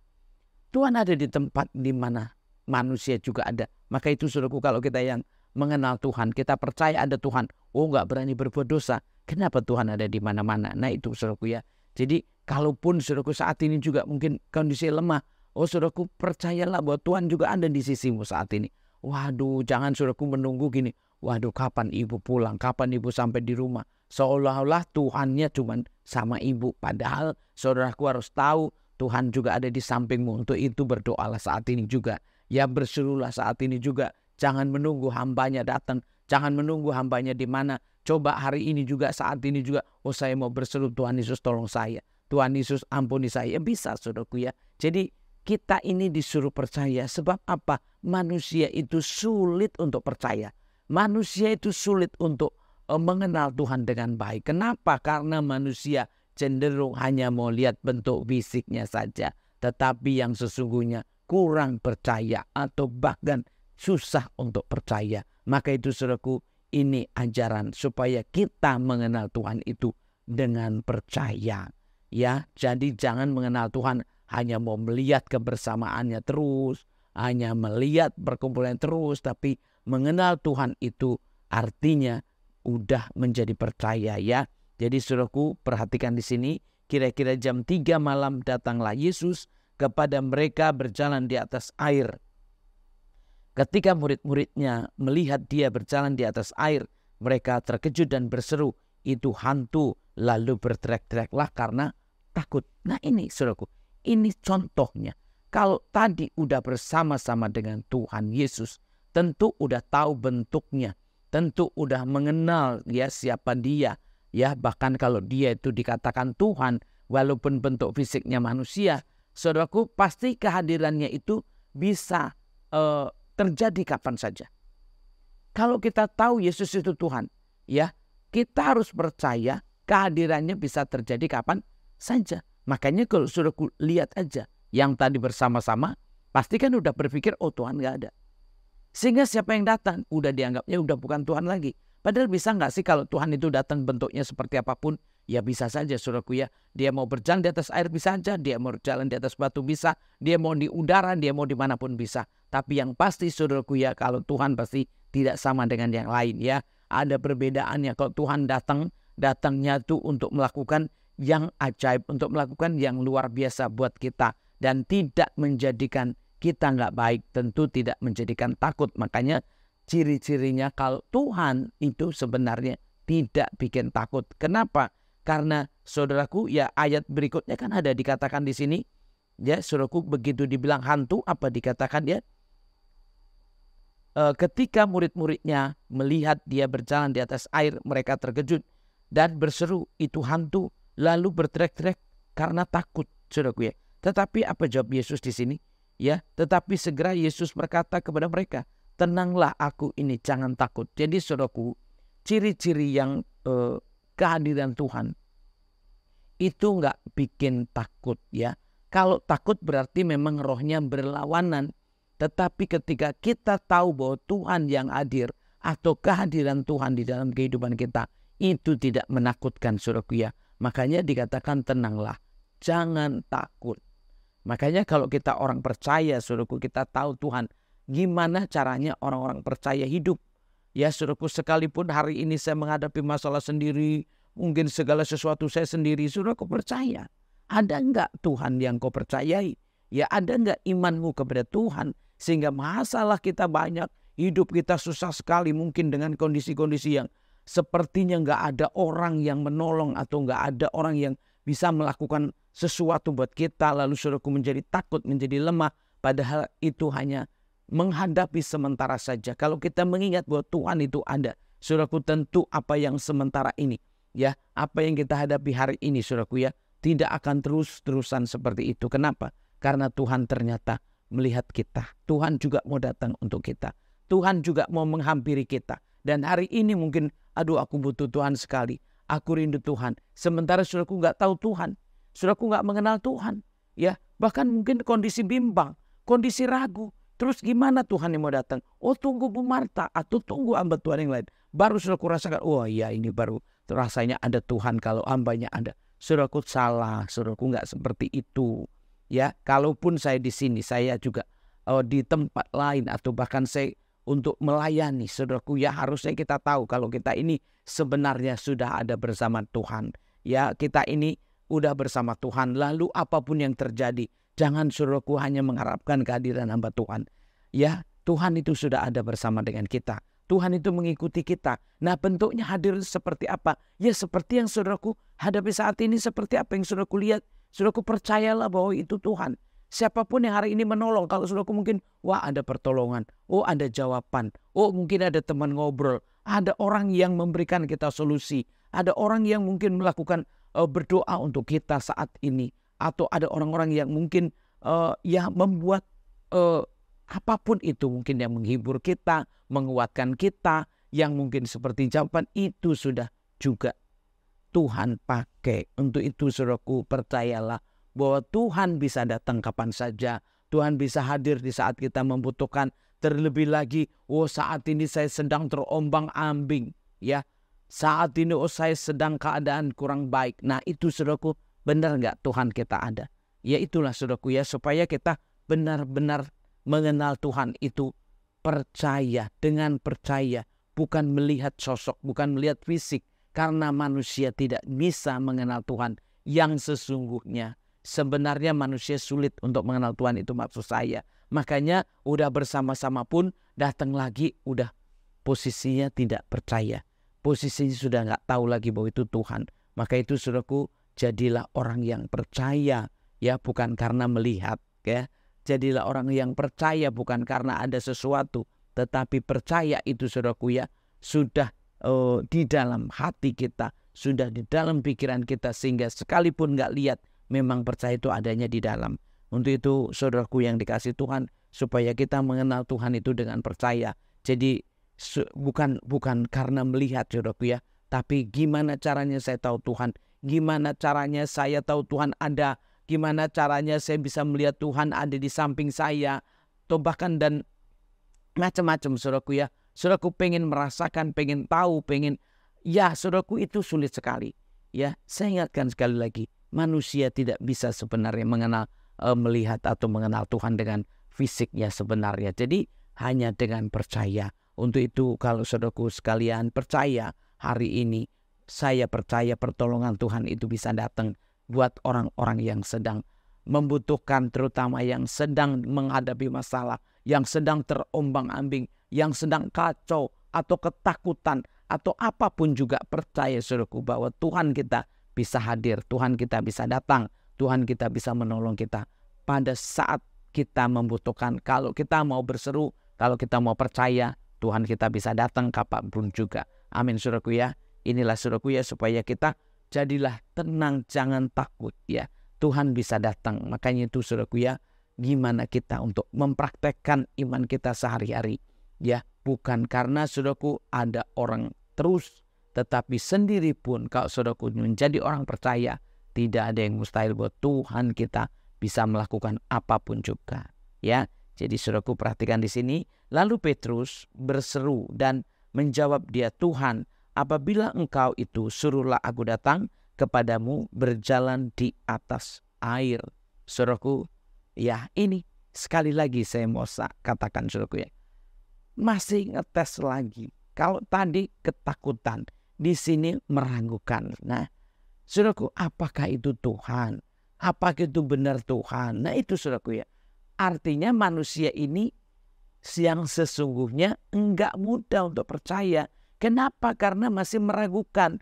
S1: Tuhan ada di tempat di mana manusia juga ada. Maka itu, saudaraku, kalau kita yang mengenal Tuhan, kita percaya ada Tuhan, oh nggak berani berbuat dosa. Kenapa? Tuhan ada di mana-mana. Nah itu, saudaraku ya. Jadi kalaupun, saudaraku, saat ini juga mungkin kondisi lemah, oh saudaraku, percayalah bahwa Tuhan juga ada di sisimu saat ini. Waduh, jangan, saudaraku, menunggu gini. Waduh, kapan ibu pulang? Kapan ibu sampai di rumah? Seolah-olah Tuhannya cuma sama ibu. Padahal saudaraku harus tahu Tuhan juga ada di sampingmu. Untuk itu berdoalah saat ini juga. Ya, berserulah saat ini juga. Jangan menunggu hambanya datang. Jangan menunggu hambanya di mana. Coba hari ini juga, saat ini juga. Oh, saya mau berseru, Tuhan Yesus tolong saya. Tuhan Yesus ampuni saya. Bisa, saudaraku ya. Jadi kita ini disuruh percaya. Sebab apa? Manusia itu sulit untuk percaya. Manusia itu sulit untuk mengenal Tuhan dengan baik. Kenapa? Karena manusia cenderung hanya mau lihat bentuk fisiknya saja. Tetapi yang sesungguhnya kurang percaya atau bahkan susah untuk percaya. Maka itu saudaraku, ini ajaran supaya kita mengenal Tuhan itu dengan percaya. Ya, jadi jangan mengenal Tuhan hanya mau melihat kebersamaannya terus, hanya melihat perkumpulan terus, tapi mengenal Tuhan itu artinya udah menjadi percaya ya. Jadi saudaraku, perhatikan di sini, kira-kira jam 3 malam datanglah Yesus kepada mereka berjalan di atas air. Ketika murid-muridnya melihat dia berjalan di atas air, mereka terkejut dan berseru, itu hantu, lalu berteriak-teriaklah karena takut. Nah ini saudaraku, ini contohnya. Kalau tadi udah bersama-sama dengan Tuhan Yesus, tentu udah tahu bentuknya, tentu udah mengenal ya siapa dia. Ya, bahkan kalau dia itu dikatakan Tuhan, walaupun bentuk fisiknya manusia, saudaraku, pasti kehadirannya itu bisa terjadi kapan saja. Kalau kita tahu Yesus itu Tuhan, ya, kita harus percaya kehadirannya bisa terjadi kapan saja. Makanya kalau saudaraku lihat aja, yang tadi bersama-sama, pasti kan udah berpikir, oh Tuhan gak ada. Sehingga siapa yang datang, udah dianggapnya udah bukan Tuhan lagi. Padahal bisa nggak sih kalau Tuhan itu datang bentuknya seperti apapun? Ya bisa saja saudaraku ya. Dia mau berjalan di atas air bisa saja. Dia mau berjalan di atas batu bisa. Dia mau di udara, dia mau dimanapun bisa. Tapi yang pasti saudaraku ya, kalau Tuhan pasti tidak sama dengan yang lain ya. Ada perbedaannya. Kalau Tuhan datangnya tuh untuk melakukan yang ajaib. Untuk melakukan yang luar biasa buat kita. Dan tidak menjadikan kita nggak baik. Tentu tidak menjadikan takut. Makanya ciri-cirinya kalau Tuhan itu sebenarnya tidak bikin takut. Kenapa? Karena saudaraku ya, ayat berikutnya kan ada dikatakan di sini. Ya saudaraku, begitu dibilang hantu, apa dikatakan ya? Ketika murid-muridnya melihat dia berjalan di atas air, mereka terkejut dan berseru, itu hantu, lalu berteriak-teriak karena takut, saudaraku ya. Tetapi apa jawab Yesus di sini? Ya, tetapi segera Yesus berkata kepada mereka, tenanglah, aku ini, jangan takut. Jadi saudaraku, ciri-ciri yang kehadiran Tuhan itu nggak bikin takut ya. Kalau takut berarti memang rohnya berlawanan. Tetapi ketika kita tahu bahwa Tuhan yang hadir atau kehadiran Tuhan di dalam kehidupan kita, itu tidak menakutkan saudaraku ya. Makanya dikatakan tenanglah, jangan takut. Makanya kalau kita orang percaya saudaraku, kita tahu Tuhan. Gimana caranya orang-orang percaya hidup? Ya saudaraku, sekalipun hari ini saya menghadapi masalah sendiri, mungkin segala sesuatu saya sendiri, saudaraku percaya. Ada enggak Tuhan yang kau percayai? Ya ada enggak imanmu kepada Tuhan? Sehingga masalah kita banyak, hidup kita susah sekali mungkin dengan kondisi-kondisi yang sepertinya enggak ada orang yang menolong atau enggak ada orang yang bisa melakukan sesuatu buat kita. Lalu saudaraku menjadi takut, menjadi lemah. Padahal itu hanya menghadapi sementara saja. Kalau kita mengingat bahwa Tuhan itu ada, saudaraku, tentu apa yang sementara ini, ya, apa yang kita hadapi hari ini, saudaraku ya, tidak akan terus-terusan seperti itu. Kenapa? Karena Tuhan ternyata melihat kita. Tuhan juga mau datang untuk kita. Tuhan juga mau menghampiri kita. Dan hari ini mungkin, aduh aku butuh Tuhan sekali. Aku rindu Tuhan. Sementara saudaraku nggak tahu Tuhan. Saudaraku nggak mengenal Tuhan. Ya, bahkan mungkin kondisi bimbang, kondisi ragu. Terus gimana Tuhan yang mau datang? Oh tunggu Bu Marta atau tunggu hamba Tuhan yang lain. Baru saudaraku rasakan, oh iya ini baru rasanya ada Tuhan kalau hambanya ada. Saudaraku salah, saudaraku nggak seperti itu. Ya, kalaupun saya di sini, saya juga di tempat lain atau bahkan saya untuk melayani, saudaraku ya, harusnya kita tahu kalau kita ini sebenarnya sudah ada bersama Tuhan. Ya, kita ini udah bersama Tuhan. Lalu apapun yang terjadi, jangan saudaraku hanya mengharapkan kehadiran hamba Tuhan. Ya, Tuhan itu sudah ada bersama dengan kita. Tuhan itu mengikuti kita. Nah, bentuknya hadir seperti apa? Ya, seperti yang saudaraku hadapi saat ini, seperti apa yang saudaraku lihat. Saudaraku, percayalah bahwa itu Tuhan. Siapapun yang hari ini menolong, kalau saudaraku mungkin, wah ada pertolongan, oh ada jawaban, oh mungkin ada teman ngobrol, ada orang yang memberikan kita solusi, ada orang yang mungkin melakukan berdoa untuk kita saat ini, atau ada orang-orang yang mungkin ya membuat apapun itu mungkin yang menghibur kita, menguatkan kita, yang mungkin seperti jawaban itu sudah juga Tuhan pakai. Untuk itu saudaraku, percayalah bahwa Tuhan bisa datang kapan saja. Tuhan bisa hadir di saat kita membutuhkan. Terlebih lagi, saat ini saya sedang terombang-ambing. Ya, saat ini saya sedang keadaan kurang baik. Nah itu saudaraku, benar nggak Tuhan kita ada? Ya itulah saudaraku ya, supaya kita benar-benar mengenal Tuhan itu percaya, dengan percaya. Bukan melihat sosok, bukan melihat fisik. Karena manusia tidak bisa mengenal Tuhan yang sesungguhnya. Sebenarnya manusia sulit untuk mengenal Tuhan, itu maksud saya. Makanya udah bersama-sama pun datang lagi udah posisinya tidak percaya. Posisinya sudah nggak tahu lagi bahwa itu Tuhan. Maka itu saudaraku, jadilah orang yang percaya, ya bukan karena melihat, ya. Jadilah orang yang percaya bukan karena ada sesuatu, tetapi percaya itu saudaraku ya sudah di dalam hati kita, sudah di dalam pikiran kita, sehingga sekalipun nggak lihat, memang percaya itu adanya di dalam. Untuk itu saudaraku yang dikasih Tuhan, supaya kita mengenal Tuhan itu dengan percaya. Jadi bukan karena melihat saudaraku ya, tapi gimana caranya saya tahu Tuhan, gimana caranya saya tahu Tuhan ada, gimana caranya saya bisa melihat Tuhan ada di samping saya, atau bahkan dan macam-macam saudaraku ya. Saudaraku pengen merasakan, pengen tahu, pengen, ya saudaraku itu sulit sekali. Ya, saya ingatkan sekali lagi, manusia tidak bisa sebenarnya mengenal, melihat atau mengenal Tuhan dengan fisiknya sebenarnya. Jadi hanya dengan percaya. Untuk itu kalau saudaraku sekalian percaya hari ini, saya percaya pertolongan Tuhan itu bisa datang buat orang-orang yang sedang membutuhkan, terutama yang sedang menghadapi masalah, yang sedang terombang-ambing, yang sedang kacau atau ketakutan atau apapun juga. Percaya saudaraku bahwa Tuhan kita bisa hadir, Tuhan kita bisa datang, Tuhan kita bisa menolong kita pada saat kita membutuhkan. Kalau kita mau berseru, kalau kita mau percaya, Tuhan kita bisa datang kapanpun juga. Amin saudaraku ya. Inilah saudaraku ya, supaya kita jadilah tenang, jangan takut ya. Tuhan bisa datang. Makanya itu saudaraku ya, gimana kita untuk mempraktekkan iman kita sehari-hari. Ya, bukan karena saudaraku ada orang terus, tetapi sendiri pun kalau saudaraku menjadi orang percaya, tidak ada yang mustahil buat Tuhan kita bisa melakukan apapun juga. Ya, jadi saudaraku perhatikan di sini. Lalu Petrus berseru dan menjawab dia, Tuhan, apabila engkau itu, suruhlah aku datang kepadamu berjalan di atas air. Saudaraku, ya ini sekali lagi saya mau katakan saudaraku ya, masih ngetes lagi. Kalau tadi ketakutan, di sini meragukan. Nah, saudaraku, apakah itu Tuhan? Apakah itu benar Tuhan? Nah itu saudaraku ya, artinya manusia ini yang sesungguhnya enggak mudah untuk percaya. Kenapa? Karena masih meragukan.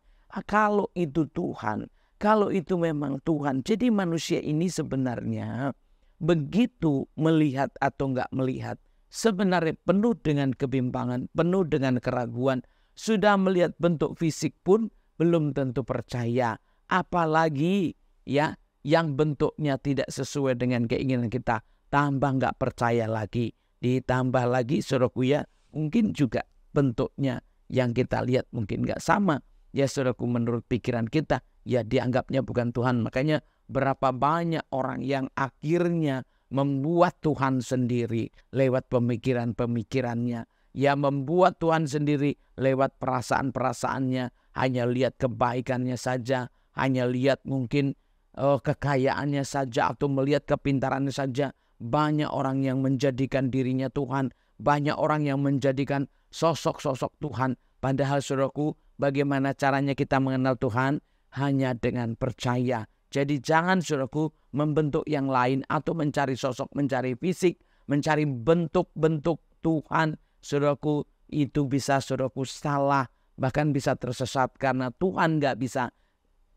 S1: Kalau itu Tuhan, kalau itu memang Tuhan. Jadi manusia ini sebenarnya begitu melihat atau enggak melihat, sebenarnya penuh dengan kebimbangan, penuh dengan keraguan. Sudah melihat bentuk fisik pun belum tentu percaya. Apalagi ya yang bentuknya tidak sesuai dengan keinginan kita, tambah enggak percaya lagi. Ditambah lagi saudaraku ya, mungkin juga bentuknya yang kita lihat mungkin nggak sama. Ya saudaraku, menurut pikiran kita, ya dianggapnya bukan Tuhan. Makanya berapa banyak orang yang akhirnya membuat Tuhan sendiri lewat pemikiran-pemikirannya. Ya membuat Tuhan sendiri lewat perasaan-perasaannya. Hanya lihat kebaikannya saja, hanya lihat mungkin kekayaannya saja, atau melihat kepintarannya saja. Banyak orang yang menjadikan dirinya Tuhan. Banyak orang yang menjadikan sosok-sosok Tuhan. Padahal saudaraku, bagaimana caranya kita mengenal Tuhan? Hanya dengan percaya. Jadi jangan saudaraku membentuk yang lain atau mencari sosok, mencari fisik, mencari bentuk-bentuk Tuhan. Saudaraku, itu bisa saudaraku salah, bahkan bisa tersesat, karena Tuhan gak bisa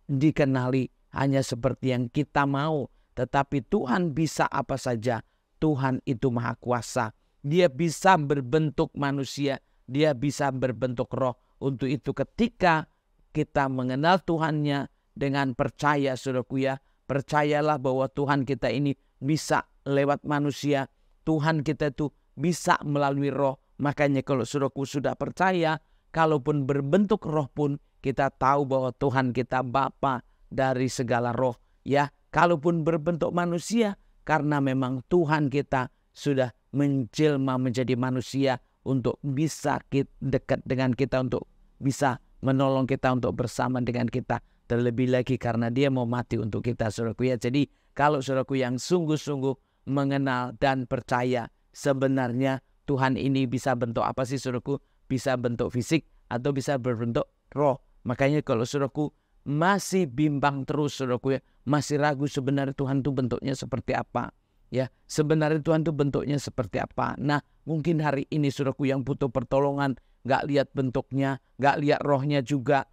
S1: dikenali hanya seperti yang kita mau. Tetapi Tuhan bisa apa saja. Tuhan itu maha kuasa. Dia bisa berbentuk manusia. Dia bisa berbentuk roh. Untuk itu ketika kita mengenal Tuhannya dengan percaya, saudaraku ya, percayalah bahwa Tuhan kita ini bisa lewat manusia. Tuhan kita itu bisa melalui roh. Makanya kalau saudaraku sudah percaya, kalaupun berbentuk roh pun kita tahu bahwa Tuhan kita Bapa dari segala roh. Ya, kalaupun berbentuk manusia, karena memang Tuhan kita sudah menjelma menjadi manusia untuk bisa dekat dengan kita, untuk bisa menolong kita, untuk bersama dengan kita. Terlebih lagi karena dia mau mati untuk kita, saudaraku ya. Jadi kalau saudaraku yang sungguh-sungguh mengenal dan percaya, sebenarnya Tuhan ini bisa bentuk apa sih, saudaraku? Bisa bentuk fisik atau bisa berbentuk roh. Makanya kalau saudaraku masih bimbang terus, saudaraku ya, masih ragu sebenarnya Tuhan itu bentuknya seperti apa, ya, sebenarnya Tuhan itu bentuknya seperti apa. Nah, mungkin hari ini saudaraku yang butuh pertolongan, gak lihat bentuknya, gak lihat rohnya juga.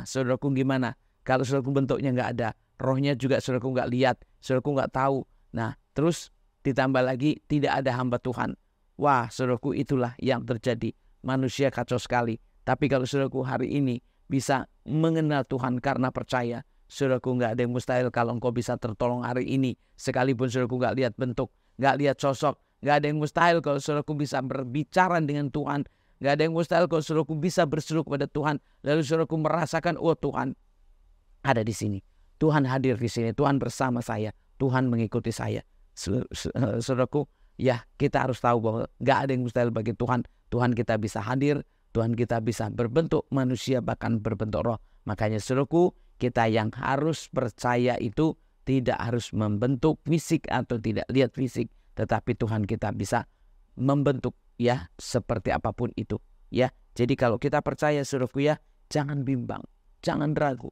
S1: Saudaraku gimana? Kalau saudaraku bentuknya gak ada, rohnya juga saudaraku gak lihat, saudaraku gak tahu. Nah, terus ditambah lagi tidak ada hamba Tuhan. Wah, saudaraku, itulah yang terjadi. Manusia kacau sekali. Tapi kalau saudaraku hari ini bisa mengenal Tuhan karena percaya, saudaraku, gak ada yang mustahil kalau engkau bisa tertolong hari ini. Sekalipun saudaraku gak lihat bentuk, gak lihat sosok, gak ada yang mustahil kalau saudaraku bisa berbicara dengan Tuhan. Gak ada yang mustahil kalau saudaraku bisa berseru kepada Tuhan. Lalu saudaraku merasakan, oh Tuhan ada di sini. Tuhan hadir di sini. Tuhan bersama saya. Tuhan mengikuti saya. Saudaraku, ya, kita harus tahu bahwa gak ada yang mustahil bagi Tuhan. Tuhan kita bisa hadir, Tuhan kita bisa berbentuk manusia, bahkan berbentuk roh. Makanya saudaraku, kita yang harus percaya itu tidak harus membentuk fisik atau tidak lihat fisik, tetapi Tuhan kita bisa membentuk, ya, seperti apapun itu, ya. Jadi kalau kita percaya, saudaraku ya, jangan bimbang, jangan ragu.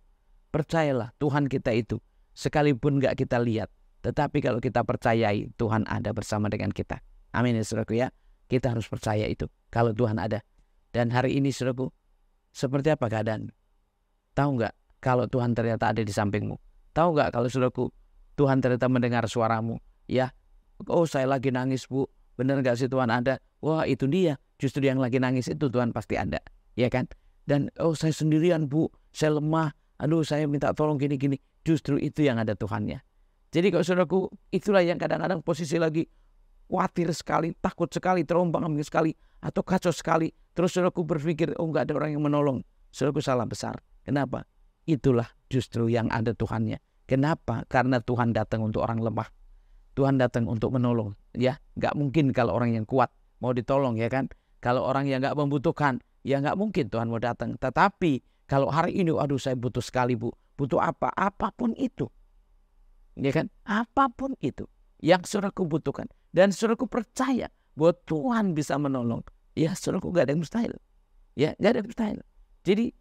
S1: Percayalah Tuhan kita itu, sekalipun gak kita lihat, tetapi kalau kita percayai, Tuhan ada bersama dengan kita. Amin ya saudaraku ya. Kita harus percaya itu, kalau Tuhan ada. Dan hari ini saudaraku, seperti apa keadaan? Tahu gak kalau Tuhan ternyata ada di sampingmu? Tahu gak kalau saudaraku, Tuhan ternyata mendengar suaramu? Ya, oh saya lagi nangis bu, benar gak sih Tuhan ada? Wah itu dia, justru yang lagi nangis itu Tuhan pasti ada, ya kan? Dan oh saya sendirian bu, saya lemah, aduh saya minta tolong gini-gini. Justru itu yang ada Tuhannya. Jadi kalau saudaraku, itulah yang kadang-kadang posisi lagi khawatir sekali, takut sekali, terombang-ambing sekali, atau kacau sekali. Terus saudaraku berpikir, oh gak ada orang yang menolong. Saudaraku salah besar. Kenapa? Itulah justru yang ada Tuhannya. Kenapa? Karena Tuhan datang untuk orang lemah. Tuhan datang untuk menolong. Ya, gak mungkin kalau orang yang kuat mau ditolong, ya kan? Kalau orang yang gak membutuhkan, ya gak mungkin Tuhan mau datang. Tetapi kalau hari ini, aduh saya butuh sekali bu. Butuh apa? Apapun itu. Ya kan? Apapun itu yang saudaraku butuhkan. Dan saudaraku percaya bahwa Tuhan bisa menolong. Ya saudaraku, gak ada yang mustahil. Ya, gak ada yang mustahil. Jadi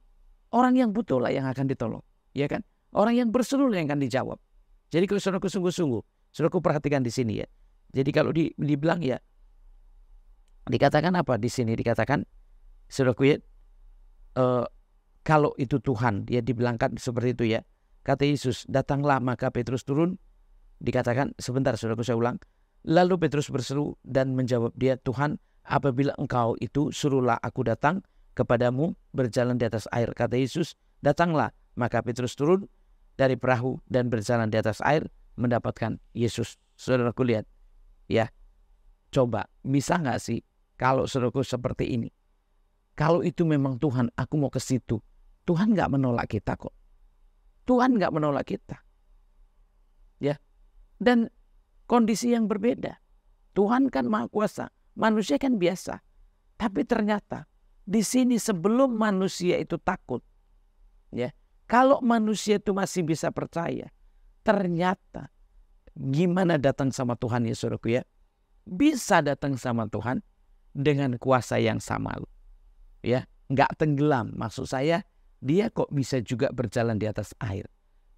S1: orang yang butuh lah yang akan ditolong. Ya kan? Orang yang berseru yang akan dijawab. Jadi kalau saudaraku sungguh-sungguh, saudaraku perhatikan di sini ya. Jadi kalau dibilang ya, dikatakan apa di sini? Dikatakan saudaraku ya, kalau itu Tuhan, ya dibilangkan seperti itu ya. Kata Yesus, datanglah, maka Petrus turun. Dikatakan, sebentar saudaraku saya ulang. Lalu Petrus berseru dan menjawab dia, Tuhan, apabila engkau itu, suruhlah aku datang kepadamu berjalan di atas air. Kata Yesus, datanglah. Maka Petrus turun dari perahu dan berjalan di atas air mendapatkan Yesus. Saudaraku lihat, ya, coba bisa gak sih kalau saudaraku seperti ini? Kalau itu memang Tuhan, aku mau ke situ. Tuhan gak menolak kita kok. Tuhan gak menolak kita. Ya. Dan kondisi yang berbeda. Tuhan kan maha kuasa. Manusia kan biasa. Tapi ternyata di sini sebelum manusia itu takut. Ya. Kalau manusia itu masih bisa percaya. Ternyata gimana datang sama Tuhan ya saudaraku ya. Bisa datang sama Tuhan dengan kuasa yang sama. Ya. Gak tenggelam. Maksud saya, dia kok bisa juga berjalan di atas air.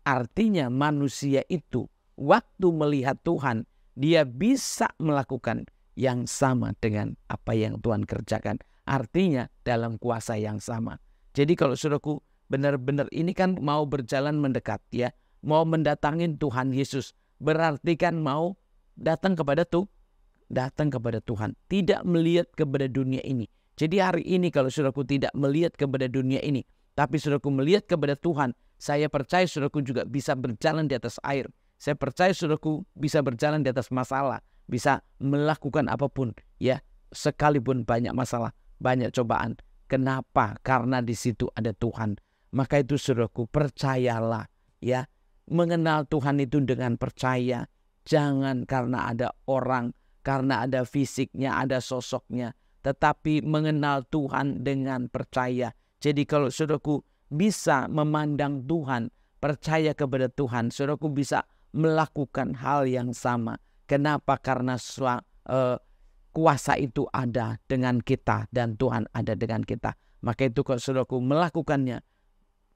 S1: Artinya manusia itu waktu melihat Tuhan, dia bisa melakukan yang sama dengan apa yang Tuhan kerjakan. Artinya dalam kuasa yang sama. Jadi kalau saudaraku benar-benar ini kan mau berjalan mendekat ya. mau mendatangin Tuhan Yesus. Berarti kan mau datang kepada Tuhan. Tidak melihat kepada dunia ini. Jadi hari ini kalau saudaraku tidak melihat kepada dunia ini, tapi saudaraku melihat kepada Tuhan, saya percaya saudaraku juga bisa berjalan di atas air. Saya percaya saudaraku bisa berjalan di atas masalah, bisa melakukan apapun, ya, sekalipun banyak masalah, banyak cobaan. Kenapa? Karena di situ ada Tuhan. Maka itu saudaraku, percayalah, ya, mengenal Tuhan itu dengan percaya. Jangan karena ada orang, karena ada fisiknya, ada sosoknya, tetapi mengenal Tuhan dengan percaya. Jadi kalau saudaraku bisa memandang Tuhan, percaya kepada Tuhan, saudaraku bisa melakukan hal yang sama. Kenapa? Karena kuasa itu ada dengan kita dan Tuhan ada dengan kita. Maka itu kalau saudaraku melakukannya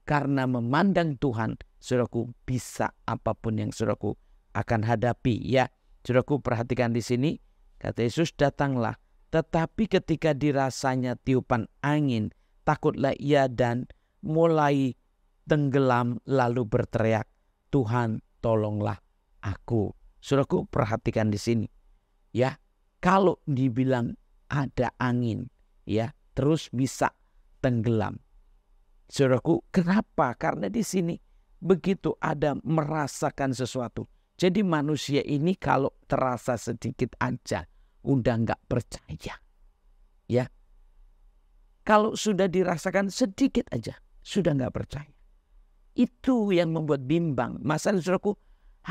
S1: karena memandang Tuhan, saudaraku bisa apapun yang saudaraku akan hadapi. Ya, saudaraku perhatikan di sini, kata Yesus, datanglah. Tetapi ketika dirasanya tiupan angin, takutlah ia dan mulai tenggelam lalu berteriak, Tuhan tolonglah aku. Saudaraku perhatikan di sini. Ya, kalau dibilang ada angin, ya, terus bisa tenggelam. Saudaraku, kenapa? Karena di sini begitu ada merasakan sesuatu. Jadi manusia ini kalau terasa sedikit aja udah nggak percaya, ya. Kalau sudah dirasakan sedikit aja sudah nggak percaya. Itu yang membuat bimbang. Masalah saudaraku,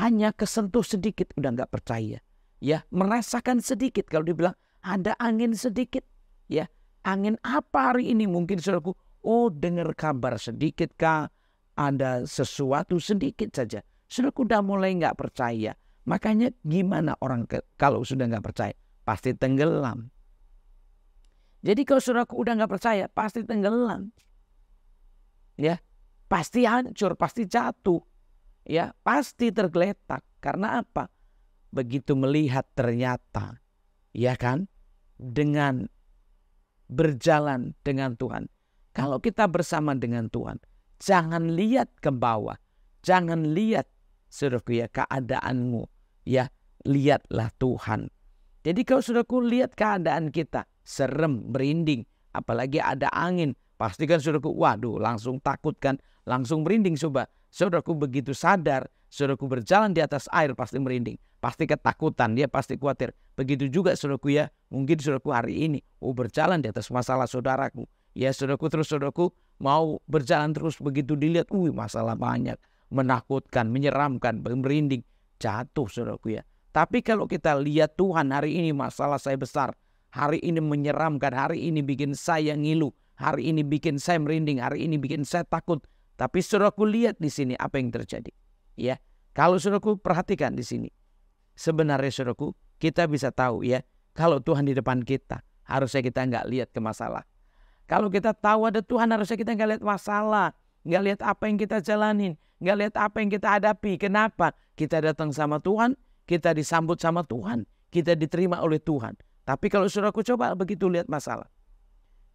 S1: hanya kesentuh sedikit udah nggak percaya, ya. Merasakan sedikit, kalau dibilang ada angin sedikit, ya. Angin apa hari ini? Mungkin saudaraku, oh dengar kabar sedikit kah? Ada sesuatu sedikit saja, saudaraku udah mulai nggak percaya. Makanya gimana orang kalau sudah nggak percaya? Pasti tenggelam. Jadi kalau saudaraku udah nggak percaya, pasti tenggelam. Ya, pasti hancur, pasti jatuh. Ya, pasti tergeletak. Karena apa? Begitu melihat ternyata, ya kan, dengan berjalan dengan Tuhan. Kalau kita bersama dengan Tuhan, jangan lihat ke bawah. Jangan lihat, saudaraku, ya, keadaanmu. Ya, lihatlah Tuhan. Jadi kalau saudaraku lihat keadaan kita, serem, merinding, apalagi ada angin, pastikan saudaraku, waduh, langsung takut kan, langsung merinding. Coba, saudaraku begitu sadar, saudaraku berjalan di atas air pasti merinding, pasti ketakutan, dia pasti khawatir. Begitu juga saudaraku, ya, mungkin saudaraku hari ini, berjalan di atas masalah saudaraku, ya saudaraku, terus saudaraku mau berjalan terus, begitu dilihat, masalah banyak, menakutkan, menyeramkan, merinding, jatuh saudaraku, ya. Tapi kalau kita lihat Tuhan, hari ini masalah saya besar, hari ini menyeramkan, hari ini bikin saya ngilu, hari ini bikin saya merinding, hari ini bikin saya takut. Tapi saudaraku lihat di sini apa yang terjadi. Ya, kalau saudaraku perhatikan di sini, sebenarnya saudaraku kita bisa tahu, ya, kalau Tuhan di depan kita, harusnya kita nggak lihat ke masalah. Kalau kita tahu ada Tuhan, harusnya kita nggak lihat masalah, nggak lihat apa yang kita jalanin, nggak lihat apa yang kita hadapi. Kenapa? Kita datang sama Tuhan, kita disambut sama Tuhan, kita diterima oleh Tuhan. Tapi kalau saudaraku coba begitu lihat masalah,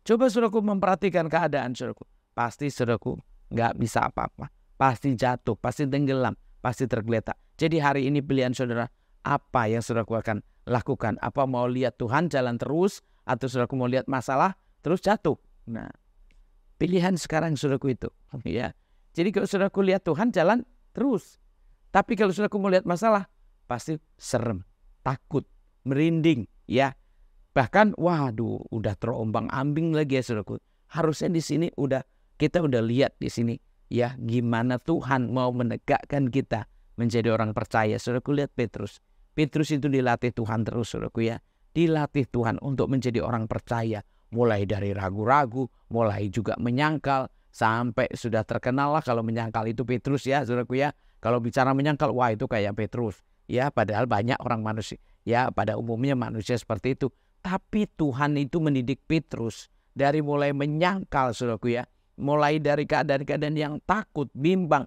S1: coba saudaraku memperhatikan keadaan saudaraku, pasti saudaraku nggak bisa apa-apa, pasti jatuh, pasti tenggelam, pasti tergeletak. Jadi hari ini pilihan saudara, apa yang saudaraku akan lakukan? Apa mau lihat Tuhan jalan terus, atau saudaraku mau lihat masalah terus jatuh? Nah, pilihan sekarang saudaraku itu, ya. Jadi kalau saudaraku lihat Tuhan jalan terus, tapi kalau saudaraku mau lihat masalah, pasti serem, takut, merinding, ya. Bahkan waduh, udah terombang-ambing lagi, ya saudaraku. Harusnya di sini kita udah lihat di sini, ya, gimana Tuhan mau menegakkan kita menjadi orang percaya. Saudaraku lihat Petrus. Petrus itu dilatih Tuhan terus, saudaraku, ya. Dilatih Tuhan untuk menjadi orang percaya. Mulai dari ragu-ragu, mulai juga menyangkal, sampai sudah terkenal lah kalau menyangkal itu Petrus, ya saudaraku, ya. Kalau bicara menyangkal, wah itu kayak Petrus. Ya, padahal banyak orang manusia, ya, pada umumnya manusia seperti itu. Tapi Tuhan itu mendidik Petrus dari mulai menyangkal, saudaraku, ya. Mulai dari keadaan-keadaan yang takut, bimbang,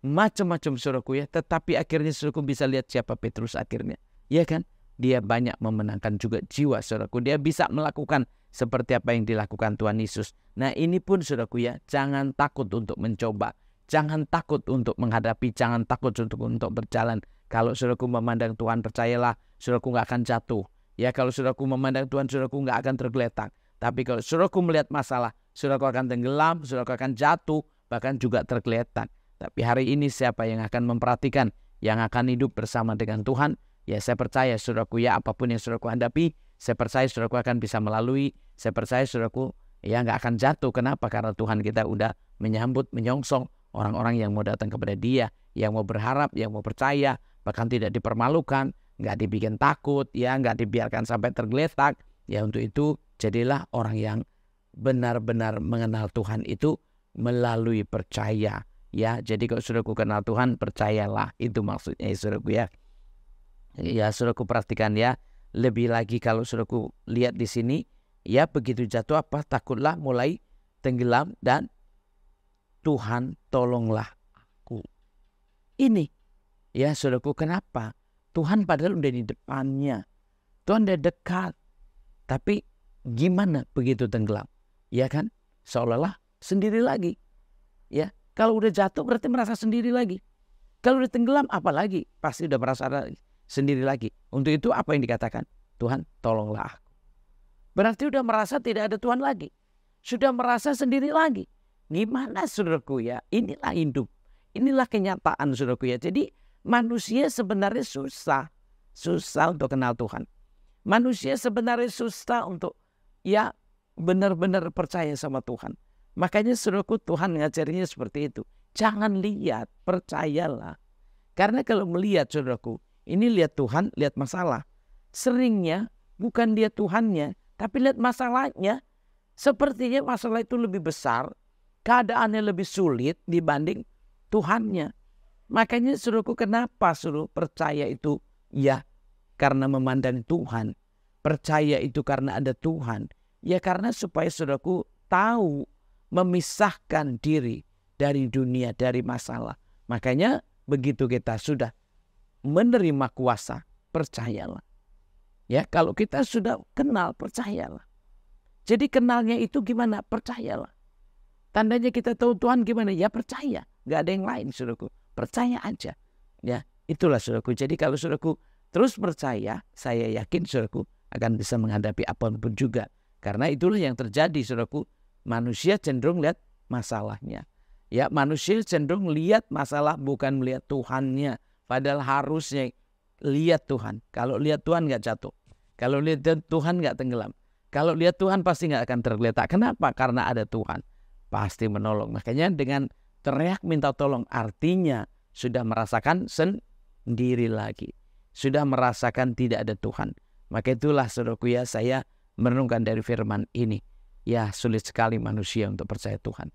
S1: macam-macam, saudaraku, ya. Tetapi akhirnya saudaraku bisa lihat siapa Petrus akhirnya. Ya kan? Dia banyak memenangkan juga jiwa, saudaraku. Dia bisa melakukan seperti apa yang dilakukan Tuhan Yesus. Nah, ini pun saudaraku, ya, jangan takut untuk mencoba. Jangan takut untuk menghadapi, jangan takut untuk berjalan. Kalau saudaraku memandang Tuhan, percayalah saudaraku nggak akan jatuh. Ya, kalau saudaraku memandang Tuhan, saudaraku nggak akan tergeletak. Tapi kalau saudaraku melihat masalah, saudaraku akan tenggelam, saudaraku akan jatuh, bahkan juga tergeletak. Tapi hari ini siapa yang akan memperhatikan, yang akan hidup bersama dengan Tuhan? Ya, saya percaya saudaraku, ya apapun yang saudaraku hadapi, saya percaya saudaraku akan bisa melalui. Saya percaya saudaraku ya nggak akan jatuh. Kenapa? Karena Tuhan kita udah menyambut, menyongsong orang-orang yang mau datang kepada Dia, yang mau berharap, yang mau percaya, bahkan tidak dipermalukan, nggak dibikin takut, ya nggak dibiarkan sampai tergeletak. Ya, untuk itu jadilah orang yang benar-benar mengenal Tuhan itu melalui percaya. Ya, jadi kalau saudaraku kenal Tuhan, percayalah. Itu maksudnya saudaraku ya. Ya, saudaraku perhatikan ya. Lebih lagi kalau saudaraku lihat di sini, ya begitu jatuh apa? Takutlah mulai tenggelam dan Tuhan tolonglah aku. Ini ya saudaraku, kenapa? Tuhan padahal udah di depannya. Tuhan udah dekat. Tapi gimana begitu tenggelam? Ya kan? Seolah-olah sendiri lagi. Ya, kalau udah jatuh berarti merasa sendiri lagi. Kalau udah tenggelam apalagi? Pasti udah merasa sendiri lagi. Untuk itu apa yang dikatakan? Tuhan tolonglah aku. Berarti udah merasa tidak ada Tuhan lagi. Sudah merasa sendiri lagi. Gimana saudaraku ya? Inilah hidup. Inilah kenyataan saudaraku ya. Jadi manusia sebenarnya susah untuk kenal Tuhan. Manusia sebenarnya susah untuk ya benar-benar percaya sama Tuhan. Makanya saudaraku, Tuhan ngajarinya seperti itu. Jangan lihat, percayalah. Karena kalau melihat saudaraku, ini lihat Tuhan, lihat masalah. Seringnya bukan lihat Tuhannya, tapi lihat masalahnya. Sepertinya masalah itu lebih besar, keadaannya lebih sulit dibanding Tuhannya. Makanya saudaraku, kenapa suruh percaya itu? Ya, karena memandang Tuhan. Percaya itu karena ada Tuhan. Ya, karena supaya saudaraku tahu memisahkan diri dari dunia, dari masalah. Makanya begitu kita sudah menerima kuasa, percayalah. Ya, kalau kita sudah kenal, percayalah. Jadi kenalnya itu gimana? Percayalah. Tandanya kita tahu Tuhan gimana? Ya percaya. Gak ada yang lain saudaraku. Percaya aja. Ya, itulah saudaraku. Jadi kalau saudaraku terus percaya, saya yakin saudaraku akan bisa menghadapi apapun juga. Karena itulah yang terjadi saudaraku. Manusia cenderung lihat masalahnya. Ya, manusia cenderung lihat masalah bukan melihat Tuhannya. Padahal harusnya lihat Tuhan. Kalau lihat Tuhan gak jatuh. Kalau lihat Tuhan gak tenggelam. Kalau lihat Tuhan pasti gak akan tergeletak. Kenapa? Karena ada Tuhan. Pasti menolong. Makanya dengan teriak minta tolong artinya sudah merasakan sendiri lagi. Sudah merasakan tidak ada Tuhan. Maka itulah saudaraku ya, saya merenungkan dari firman ini. Ya, sulit sekali manusia untuk percaya Tuhan.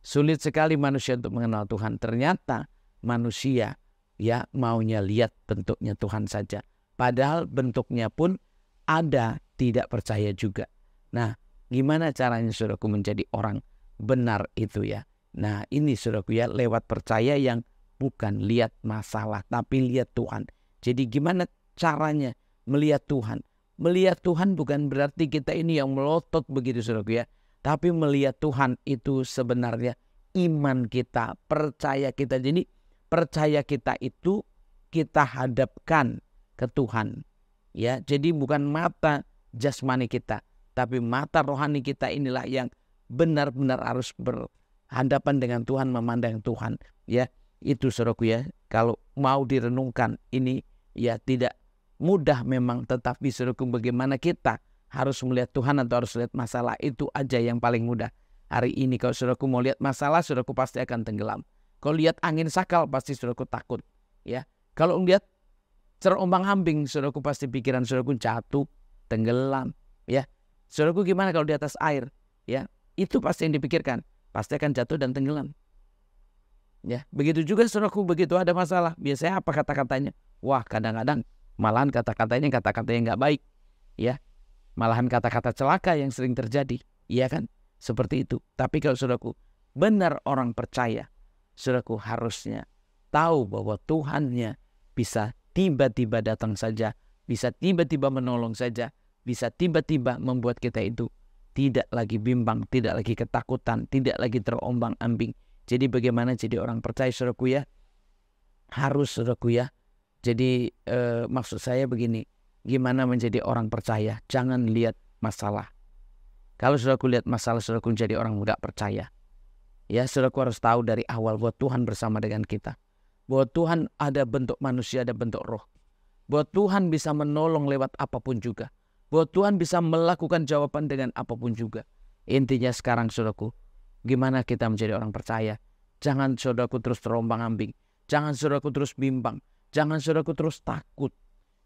S1: Sulit sekali manusia untuk mengenal Tuhan. Ternyata manusia ya maunya lihat bentuknya Tuhan saja. Padahal bentuknya pun ada tidak percaya juga. Nah, gimana caranya saudaraku menjadi orang benar itu ya? Nah, ini saudaraku ya, lewat percaya yang bukan lihat masalah tapi lihat Tuhan. Jadi gimana caranya melihat Tuhan? Melihat Tuhan bukan berarti kita ini yang melotot begitu saudaraku ya. Tapi melihat Tuhan itu sebenarnya iman kita, percaya kita. Jadi percaya kita itu kita hadapkan ke Tuhan. Ya, jadi bukan mata jasmani kita, tapi mata rohani kita inilah yang benar-benar harus berhadapan dengan Tuhan, memandang Tuhan. Ya, itu saudaraku ya. Kalau mau direnungkan ini ya tidak mudah memang, tetapi saudaraku bagaimana kita harus melihat Tuhan atau harus lihat masalah, itu aja yang paling mudah. Hari ini kalau saudaraku mau lihat masalah, saudaraku pasti akan tenggelam. Kalau lihat angin sakal, pasti saudaraku takut. Ya, kalau lihat terombang-ambing, saudaraku pasti pikiran saudaraku jatuh, tenggelam. Ya, saudaraku gimana kalau di atas air? Ya, itu pasti yang dipikirkan, pasti akan jatuh dan tenggelam. Ya, begitu juga saudaraku begitu ada masalah, biasanya apa kata-katanya? Wah, kadang-kadang malahan kata-katanya kata-kata yang nggak baik. Ya, malahan kata-kata celaka yang sering terjadi. Iya kan? Seperti itu. Tapi kalau saudaraku benar orang percaya, saudaraku harusnya tahu bahwa Tuhannya bisa tiba-tiba datang saja, bisa tiba-tiba menolong saja, bisa tiba-tiba membuat kita itu tidak lagi bimbang, tidak lagi ketakutan, tidak lagi terombang-ambing. Jadi bagaimana jadi orang percaya saudaraku ya? Harus saudaraku ya. Jadi maksud saya begini, gimana menjadi orang percaya? Jangan lihat masalah. Kalau saudaraku lihat masalah, saudaraku menjadi orang nggak percaya. Ya, saudaraku harus tahu dari awal bahwa Tuhan bersama dengan kita. Bahwa Tuhan ada bentuk manusia, ada bentuk roh. Bahwa Tuhan bisa menolong lewat apapun juga. Bahwa Tuhan bisa melakukan jawaban dengan apapun juga. Intinya sekarang saudaraku, gimana kita menjadi orang percaya? Jangan saudaraku terus terombang-ambing. Jangan saudaraku terus bimbang. Jangan saudaraku terus takut.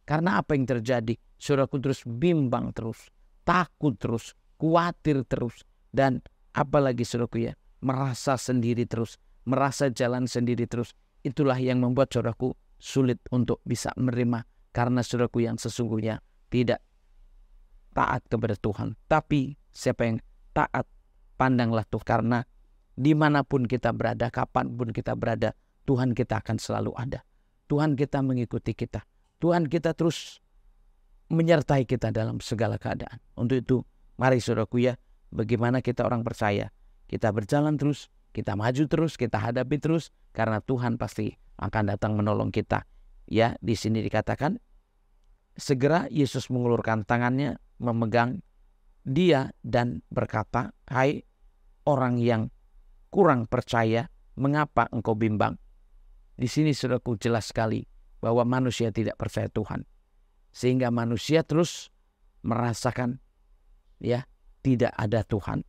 S1: Karena apa yang terjadi? Saudaraku terus bimbang terus. Takut terus. Khawatir terus. Dan apalagi saudaraku ya, merasa sendiri terus. Merasa jalan sendiri terus. Itulah yang membuat saudaraku sulit untuk bisa menerima. Karena saudaraku yang sesungguhnya tidak taat kepada Tuhan. Tapi siapa yang taat, pandanglah Tuhan. Karena dimanapun kita berada, kapanpun kita berada, Tuhan kita akan selalu ada. Tuhan kita mengikuti kita. Tuhan kita terus menyertai kita dalam segala keadaan. Untuk itu, mari saudaraku ya, bagaimana kita orang percaya. Kita berjalan terus, kita maju terus, kita hadapi terus. Karena Tuhan pasti akan datang menolong kita. Ya, di sini dikatakan, segera Yesus mengulurkan tangannya, memegang dia dan berkata, "Hai orang yang kurang percaya, mengapa engkau bimbang?" Di sini saudaraku jelas sekali bahwa manusia tidak percaya Tuhan. Sehingga manusia terus merasakan ya tidak ada Tuhan.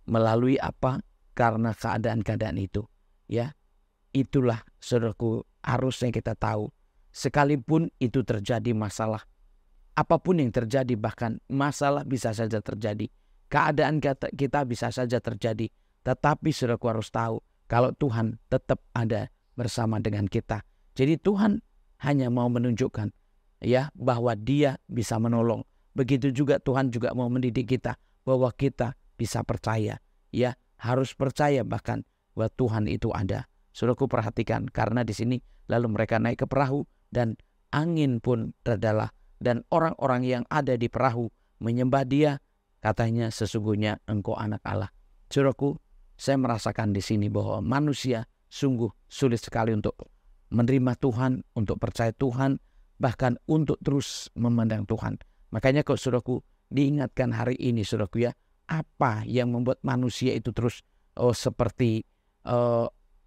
S1: Melalui apa? Karena keadaan-keadaan itu. Ya, itulah saudaraku harusnya kita tahu. Sekalipun itu terjadi masalah. Apapun yang terjadi, bahkan masalah bisa saja terjadi. Keadaan kita bisa saja terjadi. Tetapi saudaraku harus tahu kalau Tuhan tetap ada bersama dengan kita. Jadi Tuhan hanya mau menunjukkan ya bahwa Dia bisa menolong. Begitu juga Tuhan juga mau mendidik kita bahwa kita bisa percaya. Ya, harus percaya bahkan bahwa Tuhan itu ada. Saudaraku perhatikan, karena di sini lalu mereka naik ke perahu dan angin pun redalah dan orang-orang yang ada di perahu menyembah Dia, katanya, "Sesungguhnya Engkau anak Allah." Saudaraku, saya merasakan di sini bahwa manusia sungguh sulit sekali untuk menerima Tuhan, untuk percaya Tuhan, bahkan untuk terus memandang Tuhan. Makanya kok saudaraku diingatkan hari ini saudaraku ya, apa yang membuat manusia itu terus seperti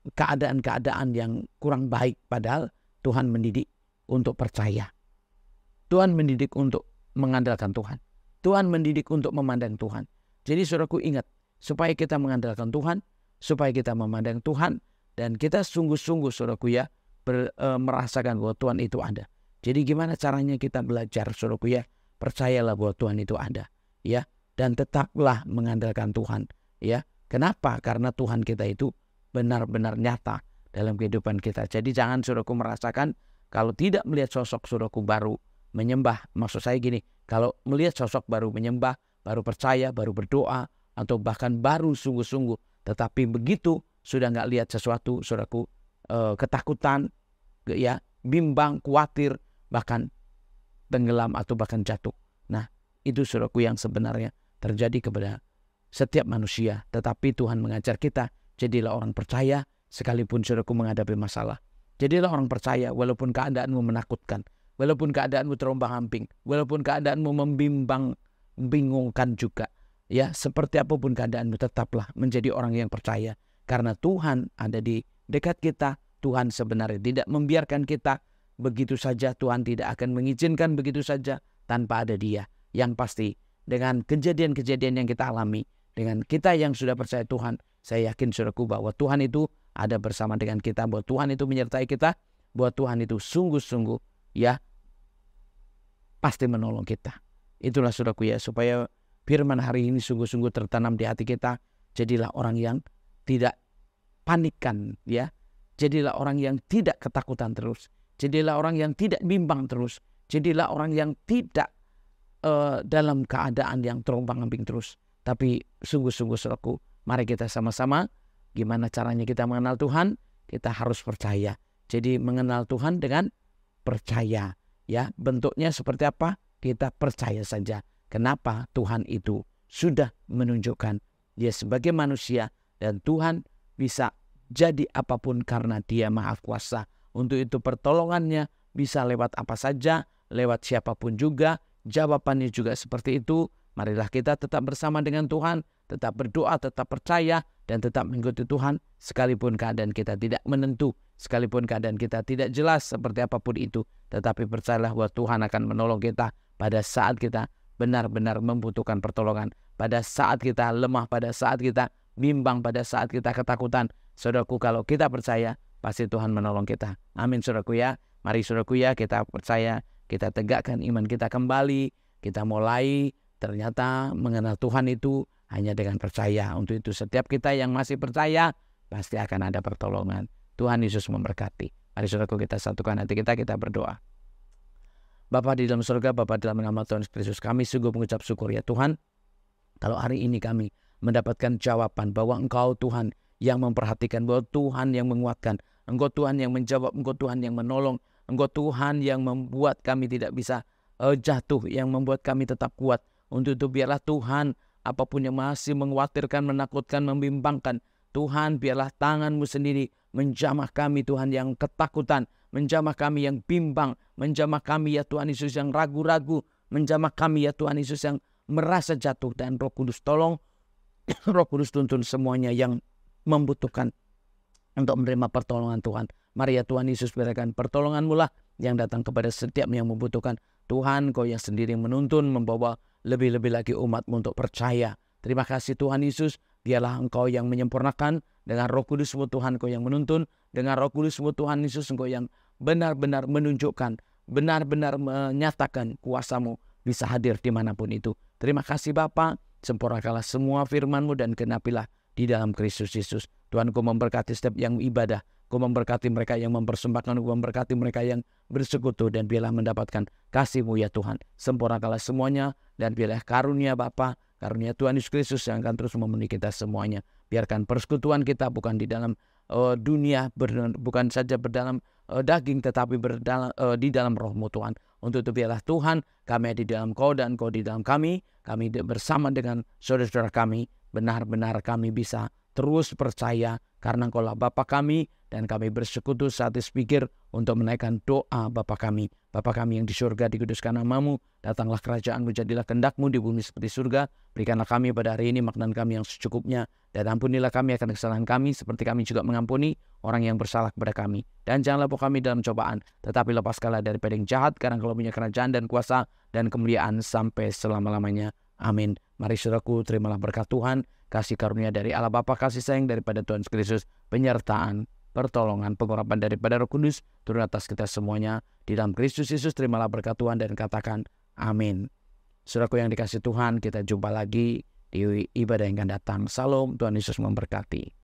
S1: keadaan-keadaan yang kurang baik, padahal Tuhan mendidik untuk percaya. Tuhan mendidik untuk mengandalkan Tuhan. Tuhan mendidik untuk memandang Tuhan. Jadi saudaraku ingat, supaya kita mengandalkan Tuhan, supaya kita memandang Tuhan, dan kita sungguh-sungguh saudaraku ya merasakan bahwa Tuhan itu ada. Jadi gimana caranya kita belajar saudaraku ya? Percayalah bahwa Tuhan itu ada ya, dan tetaplah mengandalkan Tuhan ya. Kenapa? Karena Tuhan kita itu benar-benar nyata dalam kehidupan kita. Jadi jangan saudaraku merasakan kalau tidak melihat sosok saudaraku baru menyembah. Maksud saya gini, kalau melihat sosok baru menyembah, baru percaya, baru berdoa, atau bahkan baru sungguh-sungguh, tetapi begitu sudah nggak lihat sesuatu, saudaraku ketakutan, ya, bimbang, khawatir, bahkan tenggelam atau bahkan jatuh. Nah, itu saudaraku yang sebenarnya terjadi kepada setiap manusia. Tetapi Tuhan mengajar kita, jadilah orang percaya sekalipun saudaraku menghadapi masalah. Jadilah orang percaya walaupun keadaanmu menakutkan, walaupun keadaanmu terombang-ambing, walaupun keadaanmu membingungkan juga. Ya, seperti apapun keadaanmu, tetaplah menjadi orang yang percaya. Karena Tuhan ada di dekat kita. Tuhan sebenarnya tidak membiarkan kita begitu saja. Tuhan tidak akan mengizinkan begitu saja tanpa ada Dia. Yang pasti dengan kejadian-kejadian yang kita alami, dengan kita yang sudah percaya Tuhan, saya yakin saudaraku bahwa Tuhan itu ada bersama dengan kita, bahwa Tuhan itu menyertai kita, bahwa Tuhan itu sungguh-sungguh ya pasti menolong kita. Itulah saudaraku ya, supaya firman hari ini sungguh-sungguh tertanam di hati kita. Jadilah orang yang tidak panikkan ya. Jadilah orang yang tidak ketakutan terus. Jadilah orang yang tidak bimbang terus. Jadilah orang yang tidak dalam keadaan yang terombang-ambing terus. Tapi sungguh-sungguh saudaraku, mari kita sama-sama gimana caranya kita mengenal Tuhan? Kita harus percaya. Jadi mengenal Tuhan dengan percaya ya. Bentuknya seperti apa? Kita percaya saja. Kenapa? Tuhan itu sudah menunjukkan Dia sebagai manusia, dan Tuhan bisa jadi apapun karena Dia Maha Kuasa. Untuk itu pertolongannya bisa lewat apa saja, lewat siapapun juga, jawabannya juga seperti itu. Marilah kita tetap bersama dengan Tuhan, tetap berdoa, tetap percaya, dan tetap mengikuti Tuhan sekalipun keadaan kita tidak menentu, sekalipun keadaan kita tidak jelas seperti apapun itu. Tetapi percayalah bahwa Tuhan akan menolong kita pada saat kita benar-benar membutuhkan pertolongan, pada saat kita lemah, pada saat kita bimbang, pada saat kita ketakutan. Saudaraku, kalau kita percaya, pasti Tuhan menolong kita. Amin, saudaraku ya. Mari saudaraku ya, kita percaya, kita tegakkan iman kita kembali, kita mulai ternyata mengenal Tuhan itu hanya dengan percaya. Untuk itu setiap kita yang masih percaya, pasti akan ada pertolongan. Tuhan Yesus memberkati. Mari saudaraku, kita satukan hati kita berdoa. Bapa di dalam surga, Bapa dalam nama Tuhan Yesus, kami sungguh mengucap syukur ya Tuhan. Kalau hari ini kami mendapatkan jawaban bahwa Engkau Tuhan yang memperhatikan, bahwa Tuhan yang menguatkan, Engkau Tuhan yang menjawab, Engkau Tuhan yang menolong, Engkau Tuhan yang membuat kami tidak bisa jatuh, yang membuat kami tetap kuat. Untuk itu biarlah Tuhan, apapun yang masih mengkhawatirkan, menakutkan, membimbangkan, Tuhan biarlah tangan-Mu sendiri menjamah kami Tuhan yang ketakutan, menjamah kami yang bimbang, menjamah kami ya Tuhan Yesus yang ragu-ragu, menjamah kami ya Tuhan Yesus yang merasa jatuh. Dan Roh Kudus tolong, Roh Kudus tuntun semuanya yang membutuhkan untuk menerima pertolongan Tuhan. Mari ya Tuhan Yesus, berikan pertolongan-Mu lah yang datang kepada setiap yang membutuhkan. Tuhan, Kau yang sendiri menuntun, membawa lebih-lebih lagi umat-Mu untuk percaya. Terima kasih Tuhan Yesus, biarlah Engkau yang menyempurnakan, dengan Roh Kudus-Mu Tuhan Kau yang menuntun, dengan Roh Kudus-Mu Tuhan Yesus Engkau yang benar-benar menunjukkan, benar-benar menyatakan kuasa-Mu bisa hadir dimanapun itu. Terima kasih Bapa, sempurnakanlah semua firman-Mu dan genapilah di dalam Kristus Yesus. Tuhan, Kau memberkati setiap yang ibadah, Kau memberkati mereka yang mempersembahkan, Kau memberkati mereka yang bersekutu, dan biarlah mendapatkan kasih-Mu ya Tuhan. Sempurnakanlah semuanya, dan biarlah karunia Bapa, karunia Tuhan Yesus Kristus yang akan terus memenuhi kita semuanya. Biarkan persekutuan kita bukan di dalam dunia, bukan saja berdalam daging, tetapi di dalam Roh-Mu Tuhan. Untuk itu biarlah Tuhan, kami di dalam Kau dan Kau di dalam kami bersama dengan saudara-saudara kami, benar-benar kami bisa terus percaya karena Engkau lah Bapa kami, dan kami bersekutu saat dipikir untuk menaikkan doa Bapa kami. Bapa kami yang di surga, dikuduskan nama-Mu, datanglah kerajaan-Mu, jadilah kehendak-Mu di bumi seperti surga. Berikanlah kami pada hari ini makanan kami yang secukupnya, dan ampunilah kami akan kesalahan kami seperti kami juga mengampuni orang yang bersalah kepada kami. Dan janganlah bawa kami dalam cobaan, tetapi lepaskanlah daripada yang jahat, karena Engkau punya kerajaan dan kuasa dan kemuliaan sampai selama-lamanya. Amin. Mari saudaraku, terimalah berkat Tuhan, kasih karunia dari Allah Bapa, kasih sayang daripada Tuhan Kristus, penyertaan, pertolongan, pengurapan daripada Roh Kudus turun atas kita semuanya. Di dalam Kristus Yesus terimalah berkat Tuhan dan katakan amin. Saudaraku yang dikasih Tuhan, kita jumpa lagi di ibadah yang akan datang. Salam, Tuhan Yesus memberkati.